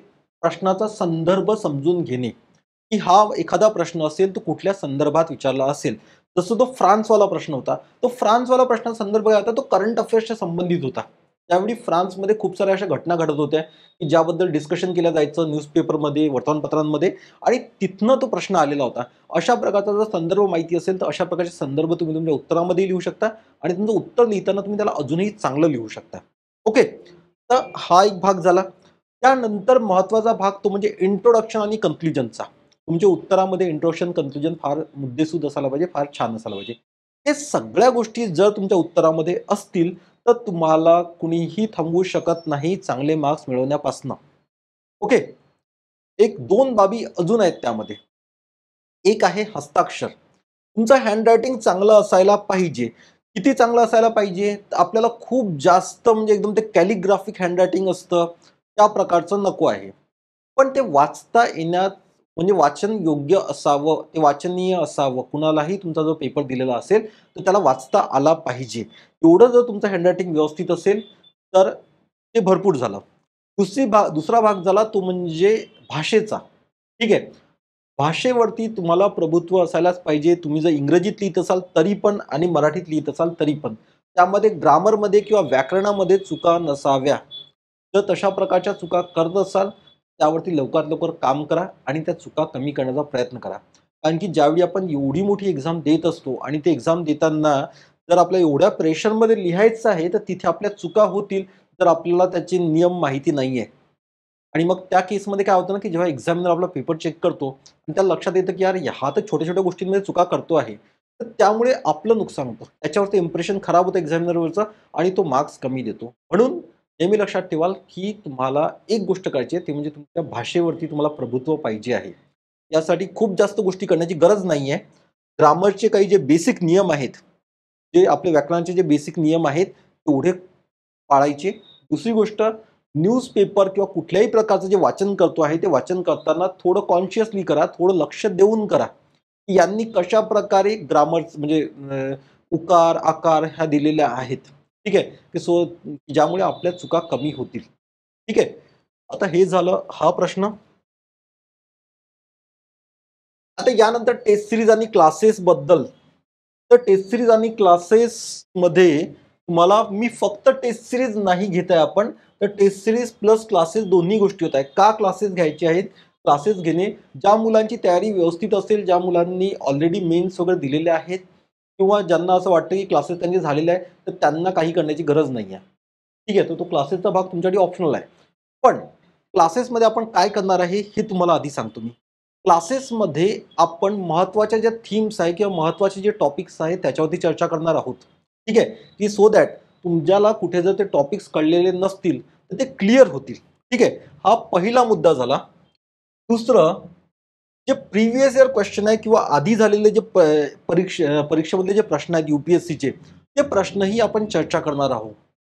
प्रश्नाचा संदर्भ समजून घेणे, की हा एखादा प्रश्न असेल तो कुठल्या संदर्भात विचारला असेल. जसं तो फ्रान्सवाला प्रश्न होता, तो फ्रान्सवाला प्रश्नाचा संदर्भ काय होता, तो करंट अफेअर्सच्या संबंधित होता. त्यावेळी फ्रान्समध्ये खूप साऱ्या अशा घटना घडत होत्या, की ज्याबद्दल डिस्कशन केलं जायचं न्यूजपेपरमध्ये, वर्तमानपत्रांमध्ये आणि तिथनं तो प्रश्न आलेला होता. अशा प्रकारचा जर संदर्भ माहिती असेल, तर अशा प्रकारचे संदर्भ तुम्ही तुमच्या उत्तरामध्ये लिहू शकता आणि तुमचं उत्तर लिहिताना तुम्ही त्याला अजूनही चांगलं लिहू शकता. ओके. तर हा एक भाग झाला. त्यानंतर महत्त्वाचा भाग तो म्हणजे इंट्रोडक्शन आणि कन्क्लुजनचा. तुमच्या उत्तरामध्ये इंट्रोडक्शन, कन्क्लुजन फार मुद्देसूद असायला पाहिजे, फार छान असायला पाहिजे. हे सगळ्या गोष्टी जर तुमच्या उत्तरामध्ये असतील, तर तुम्हाला कुणीही थांबवू शकत नाही चांगले मार्क्स मिळवण्यापासून. ओके. एक 2 बाबी अजून आहेत त्यामध्ये. एक आहे हस्ताक्षर. तुमचं हँडरायटिंग चांगलं असायला पाहिजे. किती चांगलं असायला पाहिजे? तर आपल्याला खूप जास्त म्हणजे एकदम ते कॅलिग्राफिक हँडरायटिंग असतं, त्या प्रकारचं नको आहे. पण ते वाचता येण्यात म्हणजे वाचन योग्य असावं, ते वाचनीय असावं. कुणालाही तुमचा जो पेपर दिलेला असेल, तर त्याला वाचता आला पाहिजे. एवढं जर तुमचं हँडरायटिंग व्यवस्थित असेल, तर ते भरपूर झालं. दुसरा भाग झाला तो म्हणजे भाषेचा. ठीक आहे. भाषेवरती तुम्हाला प्रभुत्व असायलाच पाहिजे. तुम्ही जर इंग्रजीत लिहीत असाल तरी पण आणि मराठीत लिहीत असाल तरी पण. त्यामध्ये ग्रामरमध्ये किंवा व्याकरणामध्ये चुका नसाव्या. जर तशा प्रकारच्या चुका करत असाल, त्यावरती लवकरात लवकर काम करा आणि त्या चुका कमी करण्याचा प्रयत्न करा. कारण की ज्यावेळी आपण एवढी मोठी एक्झाम देत असतो आणि ते एक्झाम देताना जर आपल्या एवढ्या प्रेशरमध्ये लिहायचं आहे, तर तिथे आपल्या चुका होतील, तर आपल्याला त्याचे नियम माहिती नाहीये. आणि मग त्या केसमध्ये काय होतं ना, की जेव्हा एक्झामिनर आपला पेपर चेक करतो आणि त्याला लक्षात येतं, की यार हा तर छोट्या-छोट्या गोष्टींमध्ये चुका करतो आहे. तर त्यामुळे आपलं नुकसान होतं. त्याच्यावरती इम्प्रेशन खराब होतं एक्झामिनरवरचं आणि तो मार्क्स कमी देतो. म्हणून नेहमी लक्षात ठेवाल, की तुम्हाला एक गोष्ट करायची आहे, ते म्हणजे तुमच्या भाषेवरती तुम्हाला प्रभुत्व पाहिजे आहे. यासाठी खूप जास्त गोष्टी करण्याची गरज नाहीये. ग्रामरचे काही जे बेसिक नियम आहेत, जे आपले व्याकरणाचे जे बेसिक नियम आहेत, तेवढे पाळायचे. दुसरी गोष्ट न्यूजपेपर किंवा कुठल्याही प्रकारचं जे वाचन करतो आहे, ते वाचन करताना थोडं कॉन्शियसली करा, थोडं लक्ष देऊन करा. की यांनी कशाप्रकारे ग्रामर म्हणजे उकार, आकार ह्या दिलेल्या आहेत. ठीक आहे? की ज्यामुळे आपल्या चुका कमी होतील. ठीक आहे? आता हे झालं हा प्रश्न. आता यानंतर टेस्ट सीरीज आणि क्लासेसबद्दल. तर टेस्ट सीरीज आणि क्लासेसमध्ये तुम्हाला मी फक्त टेस्ट सीरीज नाही घेत आहे आपण, तर टेस्ट सीरीज प्लस क्लासेस दोन्ही गोष्टी होत आहेत. का क्लासेस घ्यायचे आहेत? क्लासेस घेणे, ज्या मुलांची तयारी व्यवस्थित असेल, ज्या मुलांनी ऑलरेडी मेन्स वगैरे दिलेले आहेत किंवा ज्यांना असं वाटतं की क्लासेस त्यांचे झालेले आहे, तर त्यांना काही करण्याची गरज नाही आहे. ठीक आहे, तर तो क्लासेसचा भाग तुमच्यासाठी ऑप्शनल आहे. पण क्लासेसमध्ये आपण काय करणार आहे, हे तुम्हाला आधी सांगतो मी. क्लासेसमध्ये आपण महत्त्वाच्या ज्या थीम्स आहे किंवा महत्त्वाचे जे टॉपिक्स आहेत त्याच्यावरती चर्चा करणार आहोत. ठीक आहे? की सो दॅट तुमच्याला कुठे जर ते टॉपिक्स कळलेले नसतील, तर ते क्लिअर होतील. ठीक आहे? हा पहिला मुद्दा झाला. दुसरं जे प्रिव्हियस इयर क्वेश्चन आहे किंवा आधी झालेले जे परीक्षेमधले जे प्रश्न आहेत UPSCचे, ते प्रश्नही आपण चर्चा करणार आहोत.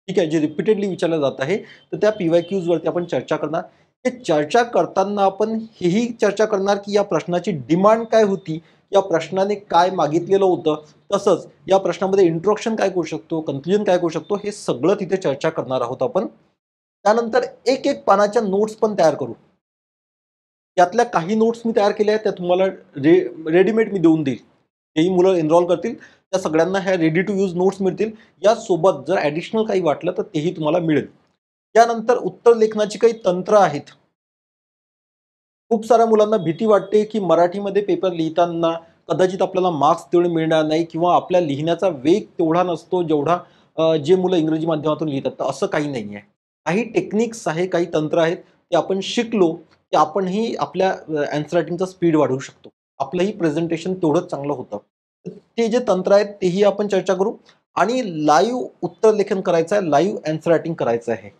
ठीक आहे? जे रिपीटेडली विचारलं जात आहे, तर त्या PYQजवरती आपण चर्चा करणार. हे चर्चा करताना आपण हेही चर्चा करणार, की या प्रश्नाची डिमांड काय होती? या प्रश्नाने काय मागितलेलं होतं? तसंच या प्रश्नामध्ये इंट्रोडक्शन काय करू शकतो? कन्क्लुजन काय करू शकतो? हे सगळं तिथे चर्चा करणार आहोत आपण. त्यानंतर एक-एक पानाच्या नोट्स पण तयार करू. त्यातल्या काही नोट्स मी तयार केल्या आहेत, त्या तुम्हाला रेडीमेड मी देऊन देईल. तेही मुलं एनरोल करतील. त्या सगळ्यांना ह्या रेडी टू यूज नोट्स मिळतील. यासोबत जर ॲडिशनल काही वाटलं, तर तेही तुम्हाला मिळेल. त्यानंतर उत्तर लेखनाची काही तंत्र आहेत. खूप साऱ्या मुलांना भीती वाटते, की मराठीमध्ये पेपर लिहिताना कदाचित आपल्याला मार्क्स तेवढे मिळणार नाही किंवा आपल्या लिहिण्याचा वेग तेवढा नसतो, जेवढा जे मुलं इंग्रजी माध्यमातून लिहितात. तर असं काही नाही आहे. काही टेक्निक्स आहे, काही तंत्र आहेत, ते आपण शिकलो, की आपणही आपल्या ॲन्सर रायटिंगचा स्पीड वाढवू शकतो. आपलंही प्रेझेंटेशन तेवढंच चांगलं होतं. तर ते जे तंत्र आहेत, तेही आपण चर्चा करू आणि लाईव्ह उत्तरलेखन करायचं आहे, लाईव्ह ॲन्सर रायटिंग करायचं आहे.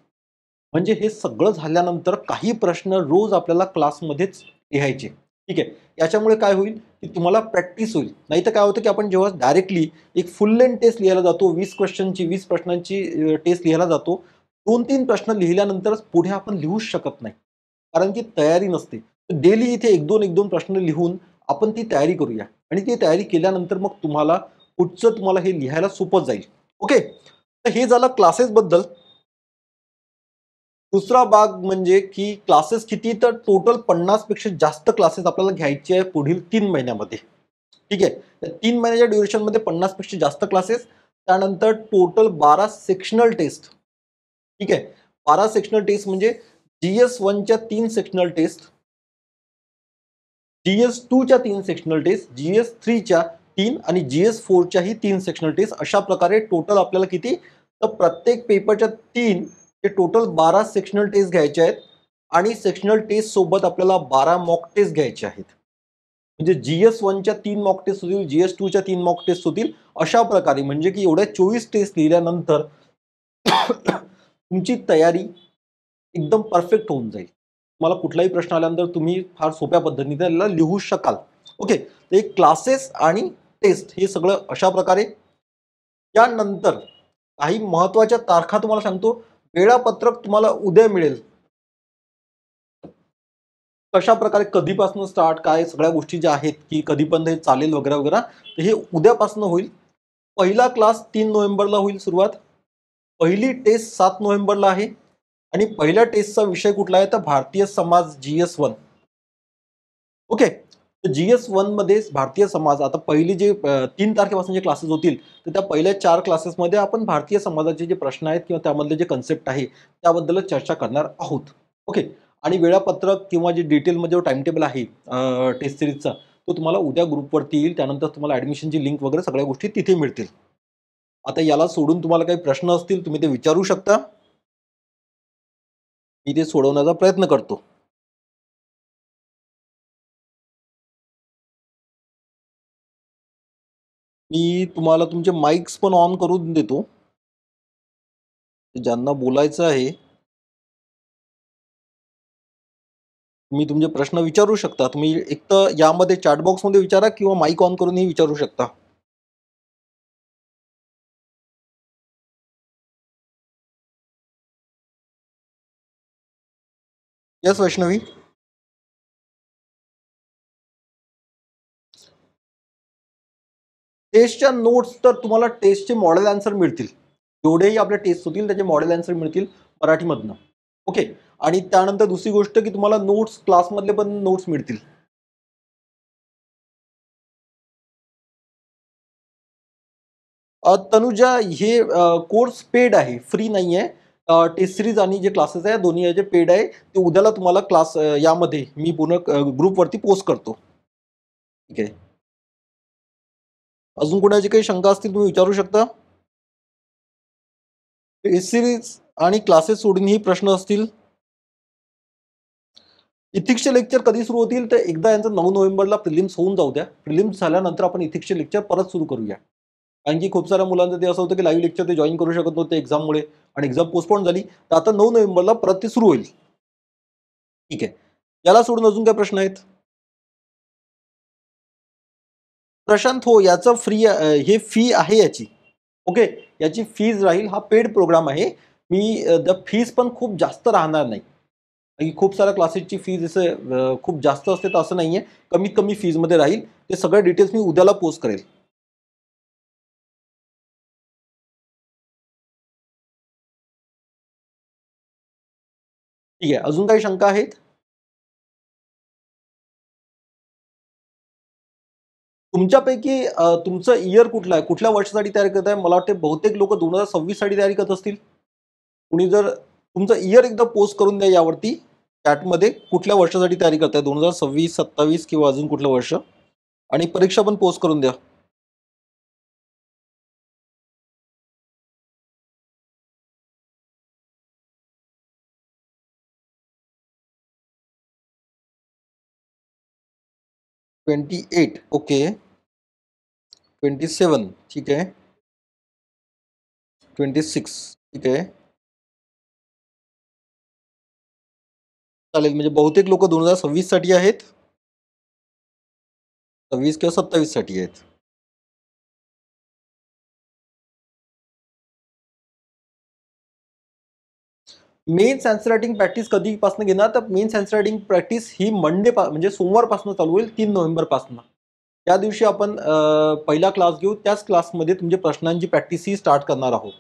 म्हणजे हे सगळं झाल्यानंतर काही प्रश्न रोज आपल्याला क्लासमध्येच लिहायचे. ठीक आहे. याच्यामुळे काय होईल, की तुम्हाला प्रॅक्टिस होईल. नाहीतर काय होतं, की आपण जेव्हा डायरेक्टली एक फुल लेंथ टेस्ट लिहायला जातो, 20 क्वेश्चनची 20 प्रश्नांची टेस्ट लिहायला जातो. 2-3 प्रश्न लिहिल्यानंतरच पुढे आपण लिहूच शकत नाही. कारण की तयारी नसते. डेली इथे 1-2 प्रश्न लिहून आपण ती तयारी करूया आणि ती तयारी केल्यानंतर मग तुम्हाला हे लिहायला सोपं जाईल. ओके. तर हे झालं क्लासेसबद्दल. दुसरा भाग म्हणजे की क्लासेस किती तर टोटल 50 पेक्षा जास्त क्लासेस आपल्याला घ्यायचे आहे पुढील 3 महिन्यामध्ये. ठीक आहे. तर 3 महिन्याच्या ड्युरेशन मध्ये 50 पेक्षा जास्त क्लासेस, त्यानंतर टोटल 12 सेक्शनल टेस्ट. ठीक आहे. 12 सेक्शनल टेस्ट म्हणजे GS1 च्या 3 सेक्शनल टेस्ट, GS2 च्या 3 सेक्शनल टेस्ट, GS3 च्या 3 आणि GS4 च्याही 3 सेक्शनल टेस्ट. अशा प्रकारे टोटल आपल्याला किती, तर प्रत्येक पेपरच्या 3 ते टोटल 12 सेक्शनल टेस्ट घ्यायचे आहेत आणि सेक्शनल टेस्ट सोबत आपल्याला 12 मॉक टेस्ट घ्यायचे आहेत. म्हणजे GS1 च्या 3 मॉक टेस्ट होतील, GS2 च्या 3 मॉक टेस्ट होतील. अशा प्रकारे म्हणजे की एवढ्या 24 टेस्ट लिहिल्यानंतर तुमची तयारी एकदम परफेक्ट होऊन जाईल. तुम्हाला कुठलाही प्रश्न आल्यानंतर तुम्ही फार सोप्या पद्धतीने त्याला लिहू शकाल. ओके. तर एक क्लासेस आणि टेस्ट हे सगळं अशा प्रकारे. यानंतर काही महत्वाच्या तारखा तुम्हाला सांगतो. वेळापत्रक तुम्हाला उद्या मिळेल. कशा प्रकारे कधीपासून स्टार्ट, काय सगळ्या गोष्टी ज्या आहेत की कधीपर्यंत हे चालेल वगैरे वगैरे, तर हे उद्यापासून होईल. पहिला क्लास 3 नोव्हेंबरला होईल सुरुवात. पहिली टेस्ट 7 नोव्हेंबरला आहे आणि पहिल्या टेस्टचा विषय कुठला आहे, तर भारतीय समाज GS1. ओके. तर GS1 मध्ये भारतीय समाज, आता पहिली जे 3 तारखेपासून जे क्लासेस होतील, तर त्या पहिल्या 4 क्लासेसमध्ये आपण भारतीय समाजाचे जे प्रश्न आहेत किंवा त्यामधले जे कन्सेप्ट आहे त्याबद्दल चर्चा करणार आहोत. ओके. आणि वेळापत्रक किंवा जे डिटेलमध्ये जो टाइम टेबल आहे टेस्ट सिरीजचा, तो तुम्हाला उद्या ग्रुपवरती येईल. त्यानंतर तुम्हाला ॲडमिशनची लिंक वगैरे सगळ्या गोष्टी तिथे मिळतील. आता याला सोडून तुम्हाला काही प्रश्न असतील तुम्ही ते विचारू शकता. मी ते सोडवण्याचा प्रयत्न करतो. मी तुम्हाला तुमचे माइक्स पण ऑन करून देतो. ज्यांना बोलायचं आहे, तुम्ही तुमचे प्रश्न विचारू शकता. तुम्ही एक तर यामध्ये चॅट बॉक्समध्ये विचारा किंवा माईक ऑन करूनही विचारू शकता. येस वैष्णवी. टेस्टच्या नोट्स तर तुम्हाला टेस्टचे मॉडेल आन्सर मिळतील. जेवढेही आपले टेस्ट होतील त्याचे मॉडेल आन्सर मिळतील मराठीमधनं. ओके. आणि त्यानंतर दुसरी गोष्ट की तुम्हाला नोट्स क्लासमधले पण नोट्स मिळतील. तनुजा, हे कोर्स पेड आहे, फ्री नाही आहे. टेस्ट सिरीज आणि जे क्लासेस आहे दोन्ही याचे पेड आहे. ते उद्याला तुम्हाला क्लास यामध्ये मी पूर्ण ग्रुपवरती पोस्ट करतो. ठीक आहे. अजून कोणाची काही शंका असतील तुम्ही विचारू शकता. टेस्ट सिरीज आणि क्लासेस सोडूनही प्रश्न असतील. इथिक्सचे लेक्चर कधी सुरू होतील, तर एकदा यांचं 9 नोव्हेंबरला प्रिलिम्स होऊन जाऊ द्या. प्रिलिम्स झाल्यानंतर आपण इथिक्सचे लेक्चर परत सुरू करूया. कारण की खूप साऱ्या मुलांचं ते असं होतं की लाईव्ह लेक्चर ते जॉईन करू शकत नव्हते एक्झाममुळे आणि एक्झाम पोस्टपोन झाली. तर आता 9 नोव्हेंबरला परत ते सुरू होईल. ठीक आहे. याला सोडून अजून काय प्रश्न आहेत? प्रशांत, हो, याचं फ्री, हे फी आहे याची. ओके. याची फीज राहील, हा पेड प्रोग्राम आहे. मी फीज पण खूप जास्त राहणार नाही. आणि खूप साऱ्या क्लासेसची फीज असं खूप जास्त असते तर असं नाहीये. कमीत कमी फीजमध्ये राहील. ते सगळे डिटेल्स मी उद्याला पोस्ट करेल. ठीक आहे. अजून काही शंका आहेत? तुमच्यापैकी तुमचं इयर कुठलं आहे? कुठल्या वर्षासाठी तयारी करताय? मला वाटते बहुतेक लोकं 2026 साठी तयारी करत असतील. कुणी जर तुमचं इयर एकदा पोस्ट करून द्या यावरती चॅटमध्ये. कुठल्या वर्षासाठी तयारी करताय? 2026, 27 किंवा अजून कुठलं वर्ष? आणि परीक्षा पण पोस्ट करून द्या. 28. ओके. 27. ठीक आहे. 26. ठीक आहे. चालेल. म्हणजे बहुतेक लोकं 2026 साठी आहेत. 26 किंवा 27 साठी आहेत. मेन्स आन्सर रायटिंग प्रॅक्टिस कधीपासून घेणार? तर मेन्स आन्सर रायटिंग प्रॅक्टिस ही म्हणजे सोमवारपासून चालू होईल, 3 नोव्हेंबरपासून. त्या दिवशी आपण पहिला क्लास घेऊ. त्याच क्लासमध्ये तुमच्या प्रश्नांची प्रॅक्टिस ही स्टार्ट करणार आहोत.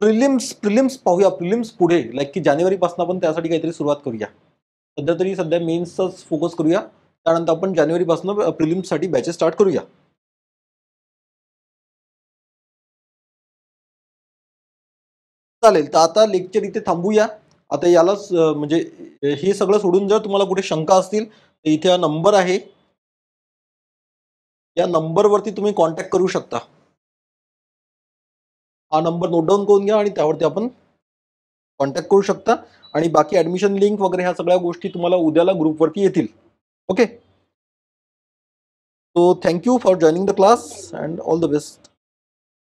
प्रिलिम्स प्रिलिम्स पाहूया. प्रिलिम्स पुढे, लाईक की जानेवारीपासून आपण त्यासाठी काहीतरी सुरुवात करूया. सध्या मेन्सचाच फोकस करूया, त्यानंतर आपण जानेवारीपासून प्रिलिम्ससाठी बॅचेस स्टार्ट करूया. चालेल, तर आता लेक्चर इथे थांबूया. आता यालाच म्हणजे हे सगळं सोडून जर तुम्हाला कुठे शंका असतील तर इथे हा नंबर आहे, या नंबरवरती तुम्ही कॉन्टॅक्ट करू शकता. हा नंबर नोट डाऊन करून घ्या आणि त्यावरती आपण कॉन्टॅक्ट करू शकता. आणि बाकी ऍडमिशन लिंक वगैरे ह्या सगळ्या गोष्टी तुम्हाला उद्याला ग्रुपवरती येतील. Okay, so thank you for joining the class and all the best.